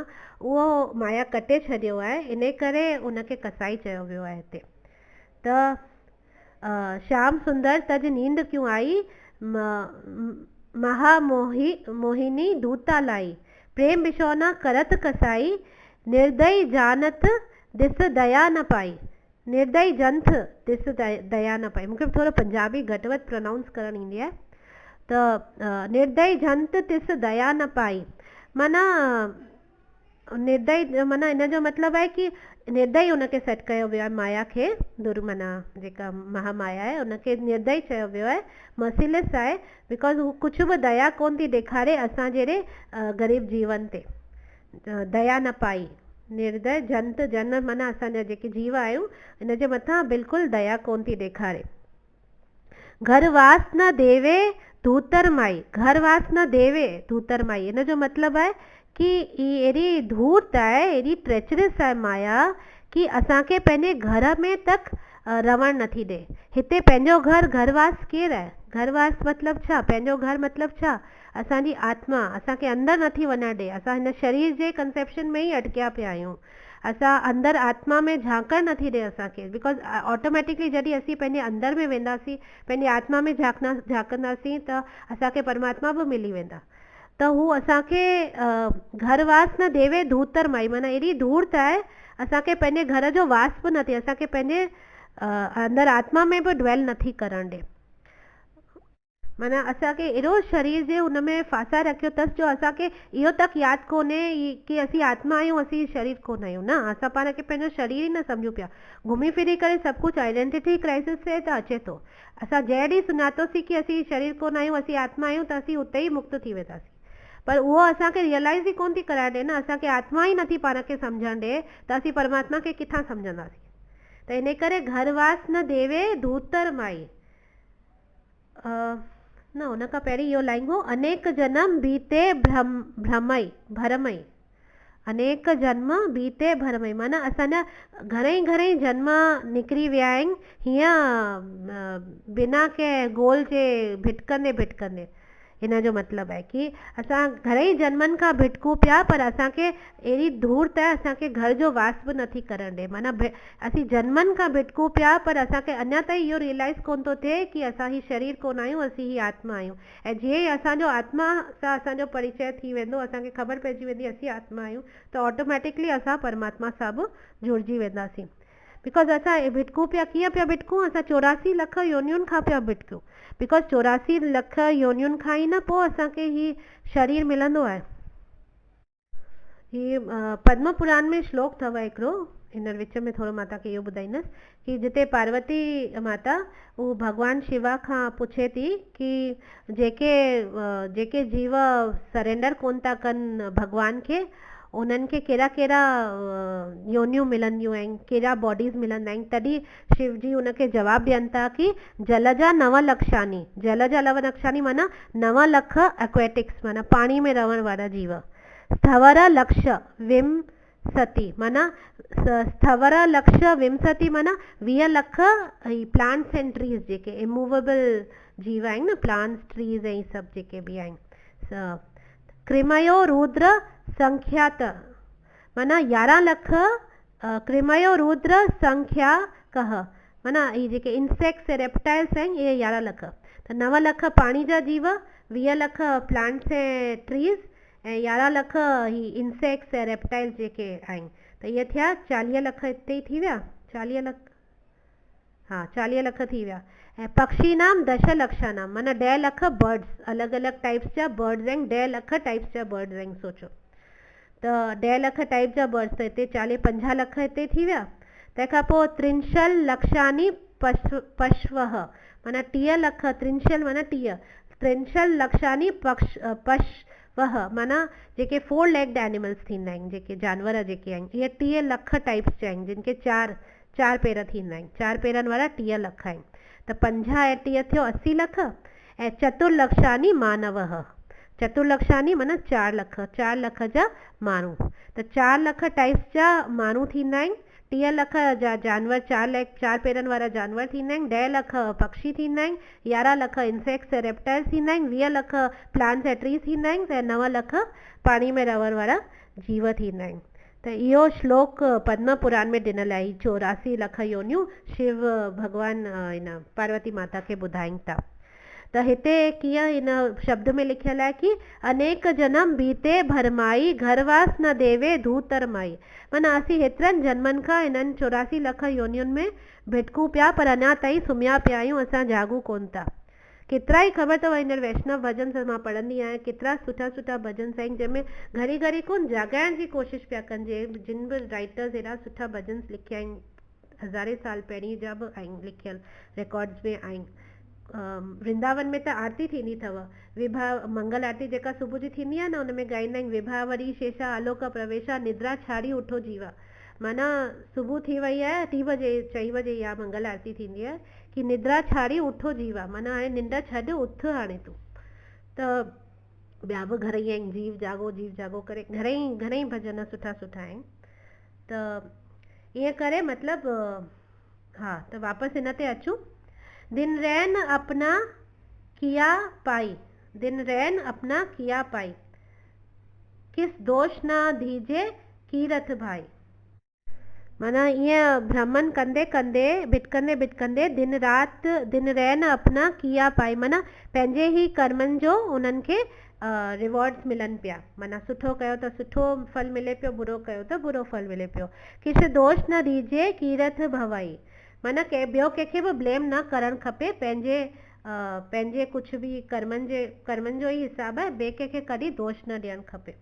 उहो माया कटे छॾियो आहे, इन करे उनखे कसाई चयो वियो आहे हिते। त श्याम सुंदर तज नींद क्यों आई मोहिनी दूता लाई, प्रेम बिछौना करत कसाई, निर्दयी जानत दिस दया न पाई, निर्दयी जंथ दिस दया न पाई। मूंखे थोरो पंजाबी घटि वधि प्रोनाउंस करणु ईंदी आहे। त निर्दयी जंत तिस दया न पाई माना निर्दयी माना इन जो मतिलबु आहे कि निर्दयी उनखे सेट कयो वियो आहे माया खे, माना जेका महामाया आहे उनखे निर्दयी चयो वियो आहे, मर्सीलेस आहे, बिकॉज हू कुझु बि दया कोन थी ॾेखारे असां जहिड़े ग़रीब जीवन ते, दया न पाई। निर्दय जंत जन माना असांजा जेके जीव आहियूं इन जे मथां बिल्कुलु दया कोन थी ॾेखारे। घर वास न देवे धूतर माई, घर वास न देवे धूतर माई, इन जो मतिलबु आहे कि ही अहिड़ी धूर्त आहे, अहिड़ी ट्रेचरस आहे माया कि असांखे पंहिंजे घर में तक रहणु नथी ॾे। हिते पंहिंजो घरवास केरु आहे, घरवास मतिलबु छा, पंहिंजो घर मतिलबु छा, असांजी आत्मा असांखे अंदरि नथी वञणु ॾे, असां हिन शरीर जे कंसेप्शन में ई अटकिया पिया आहियूं, असां अंदरि आत्मा में झांकणु नथी ॾे असांखे, बिकॉज ऑटोमेटिकली जॾहिं असीं पंहिंजे अंदरि में वेंदासीं, पंहिंजे आत्मा में झांकंदासीं त असांखे परमात्मा बि मिली वेंदा। त हू असांखे घरवास न देवे धूतर माई माना एॾी धूर्त आहे असांखे पंहिंजे घर जो वास बि न थिए, असांखे पंहिंजे अंदरि आत्मा में बि ड्वेल नथी करणु ॾे, माना असांखे अहिड़ो शरीर जे हुन में फासा रखियो अथसि जो असांखे इहो तक यादि कोन्हे कि असीं आत्मा आहियूं, असीं शरीर कोन आहियूं, न असां पाण खे पंहिंजो शरीर ई न सम्झूं पिया, घुमी फिरी करे सभु कुझु आइडेंटिटी क्राइसिस ते त अचे थो। असां जंहिं ॾींहुं सुञातोसीं कि असीं शरीर कोन आहियूं, असीं आत्मा आहियूं, त असीं उते ई मुक्त थी वेंदासीं, पर उहो असांखे रियलाइज़ ई कोन थी कराए ॾिए न, असांखे आत्मा ई नथी पाण खे सम्झणु ॾिए त असीं परमात्मा खे किथां सम्झंदासीं। त इन करे घरवास न देवे धूतर माई, न हुन खां पहिरीं इहो लाइन हो, अनेक जन्म बीते भरमई, अनेक जन्म बीते भरमई माना असांजा घणेई जन्म निकिरी विया आहिनि हीअं बिना कंहिं गोल जे भिटकंदे इन जो मतलब है कि असां घणेई जन्मनि खां भिटकूं पिया पर असांखे अहिड़ी धूर्त है असांखे घर जो वास बि नथी करण ॾे। माना असीं जन्मनि खां भिटकूं पिया पर असांखे अञा ताईं इहो रियलाइज़ कोन थो थिए कि असां ही शरीर कोन आहियूं, असीं ही आत्मा आहियूं। ऐं जीअं ई असांजो आत्मा सां असांजो परिचय थी वेंदो, असांखे ख़बर पइजी वेंदी असीं आत्मा आहियूं, त ऑटोमेटिकली असां परमात्मा सां बि जुड़िजी वेंदासीं। बिकॉज असां भिटकूं पिया, कीअं पिया भिटकूं, असां 84 लख योनियुनि खां पिया भिटकूं। बिकॉज 84 लख योनियुनि खां ई न पोइ असांखे ही शरीर मिलंदो आहे। ही पद्म पुराण में श्लोक अथव हिकिड़ो, हिन विच में थोरो मां तव्हांखे इहो ॿुधाईंदसि कि जिते पार्वती माता उहो भॻवानु शिवा खां पुछे थी कि जेके जीव सरेंडर कोन था कनि भॻवान खे, उन्हनि खे कहिड़ा कहिड़ा योनियूं मिलंदियूं आहिनि, कहिड़ा बॉडीज़ मिलंदा आहिनि। तॾहिं शिव जी उनखे जवाबु ॾियनि था कि जल जा 9 लक्षानी, जल जा 9 लक्षानी माना 9 लख एक्वेटिक्स माना पाणी में रहण वारा जीव। स्थवर लक्ष विंसति माना स्थवर लक्ष विंसति माना 20 लख प्लांट्स एंड ट्रीज जेके इमूवेबल जीव आहिनि न, प्लांट्स ट्रीज ऐं सभु जेके बि आहिनि। क्रिमयो रुद्र संख्यात माना 11 लख क्रिमयो रुद्र संख्या कह माना ये जेके इंसेक्ट्स रेप्टाइल्स आहिनि इहे 11 लख। त 9 लख पाणी जा जीव, 20 लख प्लांट्स ऐं ट्रीज ऐं 11 लख ही इंसेक्ट्स ऐं रेप्टाइल्स जेके आहिनि। त इहे थिया 40 लख हिते ई थी विया, 40 लख, हाँ 40 लख थी विया। ऐं पक्षी नाम 10 लक्षानाम माना 10 लख बर्ड्स, अलॻि अलॻि टाइप्स जा बर्ड्स आहिनि, 10 लख टाइप्स जा बर्ड्स आहिनि सोचो। त 10 लख टाइप जा बर्ड्स त हिते 40-50 लख हिते थी विया। तंहिंखां पोइ 63 लक्षानी पशवः माना 30 लख, 63 माना 30, 63 लक्षानी पशवः माना जेके 4 लेग्ड एनिमल्स थींदा आहिनि, जेके जानवर जेके आहिनि, इहे 30 लख टाइप्स जा आहिनि जिन खे 4 पेर थींदा आहिनि, 4 पेरनि वारा 30 लख आहिनि। त 50 ऐं 30 थियो 80 लख। ऐं चतुर्लक्षानी मानवः, चतुर्लक्षानी माना 4 लख, 4 लख जा माण्हू। त 4 लख टाइप्स जा माण्हू थींदा आहिनि, 30 लख जा जानवर, 4 पेरनि वारा जानवर थींदा आहिनि, 10 लख पक्षी थींदा आहिनि, 11 लख इंसेक्ट्स ऐं रेप्टाइल्स थींदा आहिनि, 20 लख प्लांट्स ऐं ट्रीज थींदा आहिनि, ऐं 9 लख पाणी में रहण वारा जीव थींदा आहिनि। त इहो श्लोक पद्म पुराण में ॾिनल आहे। 84 लख योनियूं शिव भॻवानु हिन पार्वती माता खे ॿुधाइनि था। त हिते कीअं हिन शब्द में लिखियल आहे कि अनेक जन्म बीते भरमाई घरवास न देवे धूतर माई। माना असीं हेतिरनि जन्मनि खां हिननि 84 लख योनियुनि में भिटकूं पिया पर अञा ताईं सुम्हिया पिया आहियूं, असां जागूं कोन था। केतिरा ई ख़बर अथव हींअर वैष्णव भजन मां पढ़ंदी आहियां, केतिरा सुठा सुठा भजन आहिनि जंहिंमें घड़ी घड़ी कोन जाॻाइण जी कोशिशि पिया कनि। जिन बि राइटर्स हेॾा सुठा भजन लिखिया आहिनि, हज़ारे साल पहिरीं जा बि आहिनि लिखियल, रिकॉर्ड्स में आहिनि। वृंदावन में त आरती थींदी अथव, विभा मंगल आरती जेका सुबुह जी थींदी आहे न, उन में ॻाईंदा आहिनि विभावरी शेषा आलोक प्रवेशा निद्रा छाड़ी उठो जीवा। माना सुबुह थी वई आहे 3 बजे 4 बजे या मंगल आरती थींदी आहे कि निद्रा छाड़ी उठो जीवा, माना हाणे निंड छॾ उथ हाणे तूं। त ॿिया बि घणेई आहिनि, जीव जागो करे घणेई भजन सुठा सुठा आहिनि। त ईअं करे मतिलबु हा, त वापसि हिन ते अचूं। दिन रैन अपना किया पाई, दिन रैन अपना किया पाई, किस दोष ना दीजे कीरथ भाई। माना ईअं भ्रमण कंदे कंदे भिटकंदे दिन रैन अपना किया पाई माना पंहिंजे ई कर्मनि जो उन्हनि खे रिवॉर्ड्स मिलनि पिया। माना सुठो कयो त सुठो फल मिले पियो, बुरो कयो त बुरो फल मिले पियो। किस दोष न दीजे कीरथ भवाई माना ॿियो कंहिंखे बि ब्लेम न करणु खपे, पंहिंजे कुझु बि कर्मनि जो ई हिसाबु आहे, ॿिए कंहिंखे कॾहिं दोष न ॾियणु खपे।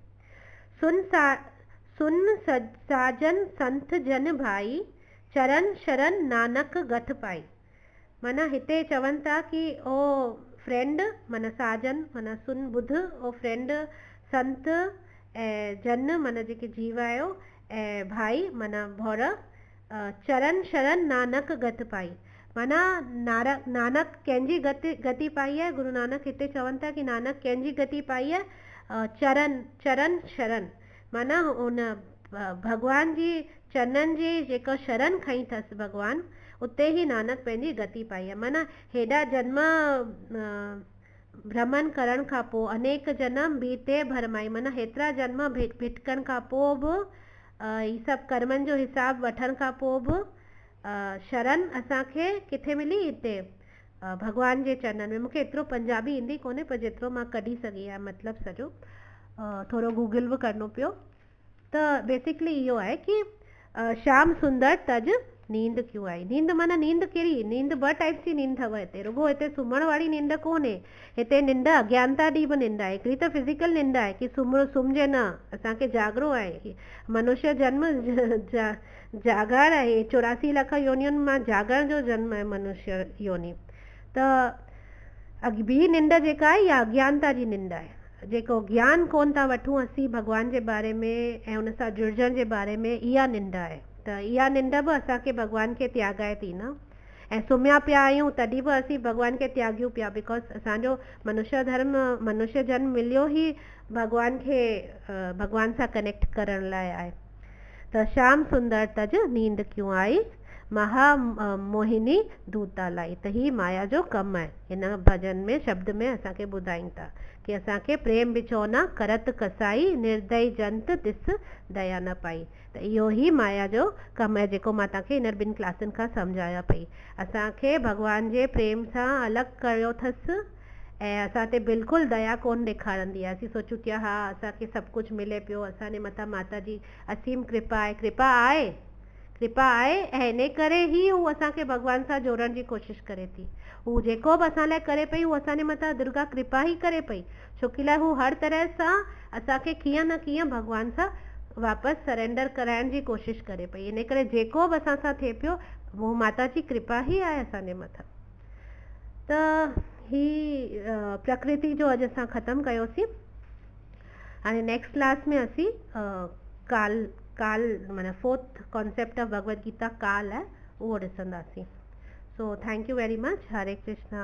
सुन साजन संत जन भाई चरण शरण नानक गठ पाई। माना हिते चवनि था कि ओ फ्रेंड माना साजन माना सुन ॿुध, ओ फ्रेंड संत ऐं जन माना जेके जीव आहियो, ऐं भाई माना भौर, चरण शरण नानक गति पाई माना नानक कंहिंजी गति पाई आहे। गुरु नानक हिते चवनि था कि नानक कंहिंजी गति पाई आहे, चरण शरण माना उन भॻवान जी चरणनि जी जेको शरण खई अथसि भॻवानु, उते ई नानक पंहिंजी गति पाई आहे। माना हेॾा जन्म भ्रमण करण खां पोइ अनेक जन्म बीते भरमाई, माना हेतिरा जन्म भिटकण खां पोइ बि ही सभु कर्मनि जो हिसाब वठण खां पोइ बि शरण असांखे किथे मिली, हिते भगवान जे चरणनि में। मूंखे एतिरो पंजाबी ईंदी कोन्हे, पर जेतिरो मां कढी सघी आहियां मतिलबु सॼो, थोरो गूगल बि करिणो पियो। त बेसिकली इहो आहे कि श्याम सुंदर तज नींद क्यों आई। नींद माना नींद कहिड़ी, नींद ॿ टाइप्स जी नींद अथव हिते, रुगो हिते सुम्हण वारी नींद कोन्हे, हिते निंड अज्ञानता ॾी बि निंड आहे। हिकिड़ी त फिज़िकल निंड आहे कि सुम्हिजे न, असांखे जागरो आहे। मनुष्य जन्म जागार आहे, 84 लख योनियुनि मां जागण जो जन्म आहे मनुष्य योनि। त ॿी निंड जेका आहे इहा अज्ञानता जी निंड आहे, जेको ज्ञान कोन था वठूं असीं भगवान जे बारे में ऐं उन सां जुड़जण जे बारे में, इहा निंड आहे। त इहा निंड बि असांखे भगवान खे त्यागाए थी न, ऐं सुम्हिया पिया आहियूं तॾहिं बि असीं भगवान खे त्यागियूं पिया, बिकॉज़ असांजो मनुष्य जन्म मिलियो ई भगवान खे भगवान सां कनेक्ट करण लाइ आहे। त श्याम सुंदर तज नींद क्यों आई, महा मोहिनी दूता लाई। त ही माया जो कमु आहे। हिन भजन में शब्द में असांखे ॿुधाइनि था कि असांखे प्रेम बिछोना करत कसाई, निर्दयी जंत तिस दया न पाई। त इहो ई माया जो कमु आहे, जेको मां तव्हांखे हींअर 2 क्लासनि खां सम्झाया पई। असांखे भगवान जे प्रेम सां अलॻि कयो अथसि ऐं असां ते बिल्कुलु दया कोन ॾेखारंदी आहे। असीं सोचूं कि हा असांखे सभु कुझु मिले पियो, असांजे मथां माता जी असीम कृपा आहे। कृपा आहे ऐं इन करे ई हू असांखे भगवान सां जोड़ण जी कोशिशि करे थी। हू जेको बि असां लाइ करे पई, हू असांजे मथां दुर्गा कृपा ई करे पई, छो कि लाइ हू हर तरह सां असांखे कीअं न कीअं भगवान सां वापसि सरेंडर कराइण जी कोशिशि करे पई। इन करे जेको बि असां सां थिए पियो, हू माता जी कृपा ई आहे असांजे मथां। त ही प्रकृति जो अॼु असां ख़तमु कयोसीं। हाणे नेक्स्ट क्लास में असीं काल माना 4th concept of Bhagavad Gita काल आहे, उहो ॾिसंदासीं। So thank you very much. Hare Krishna.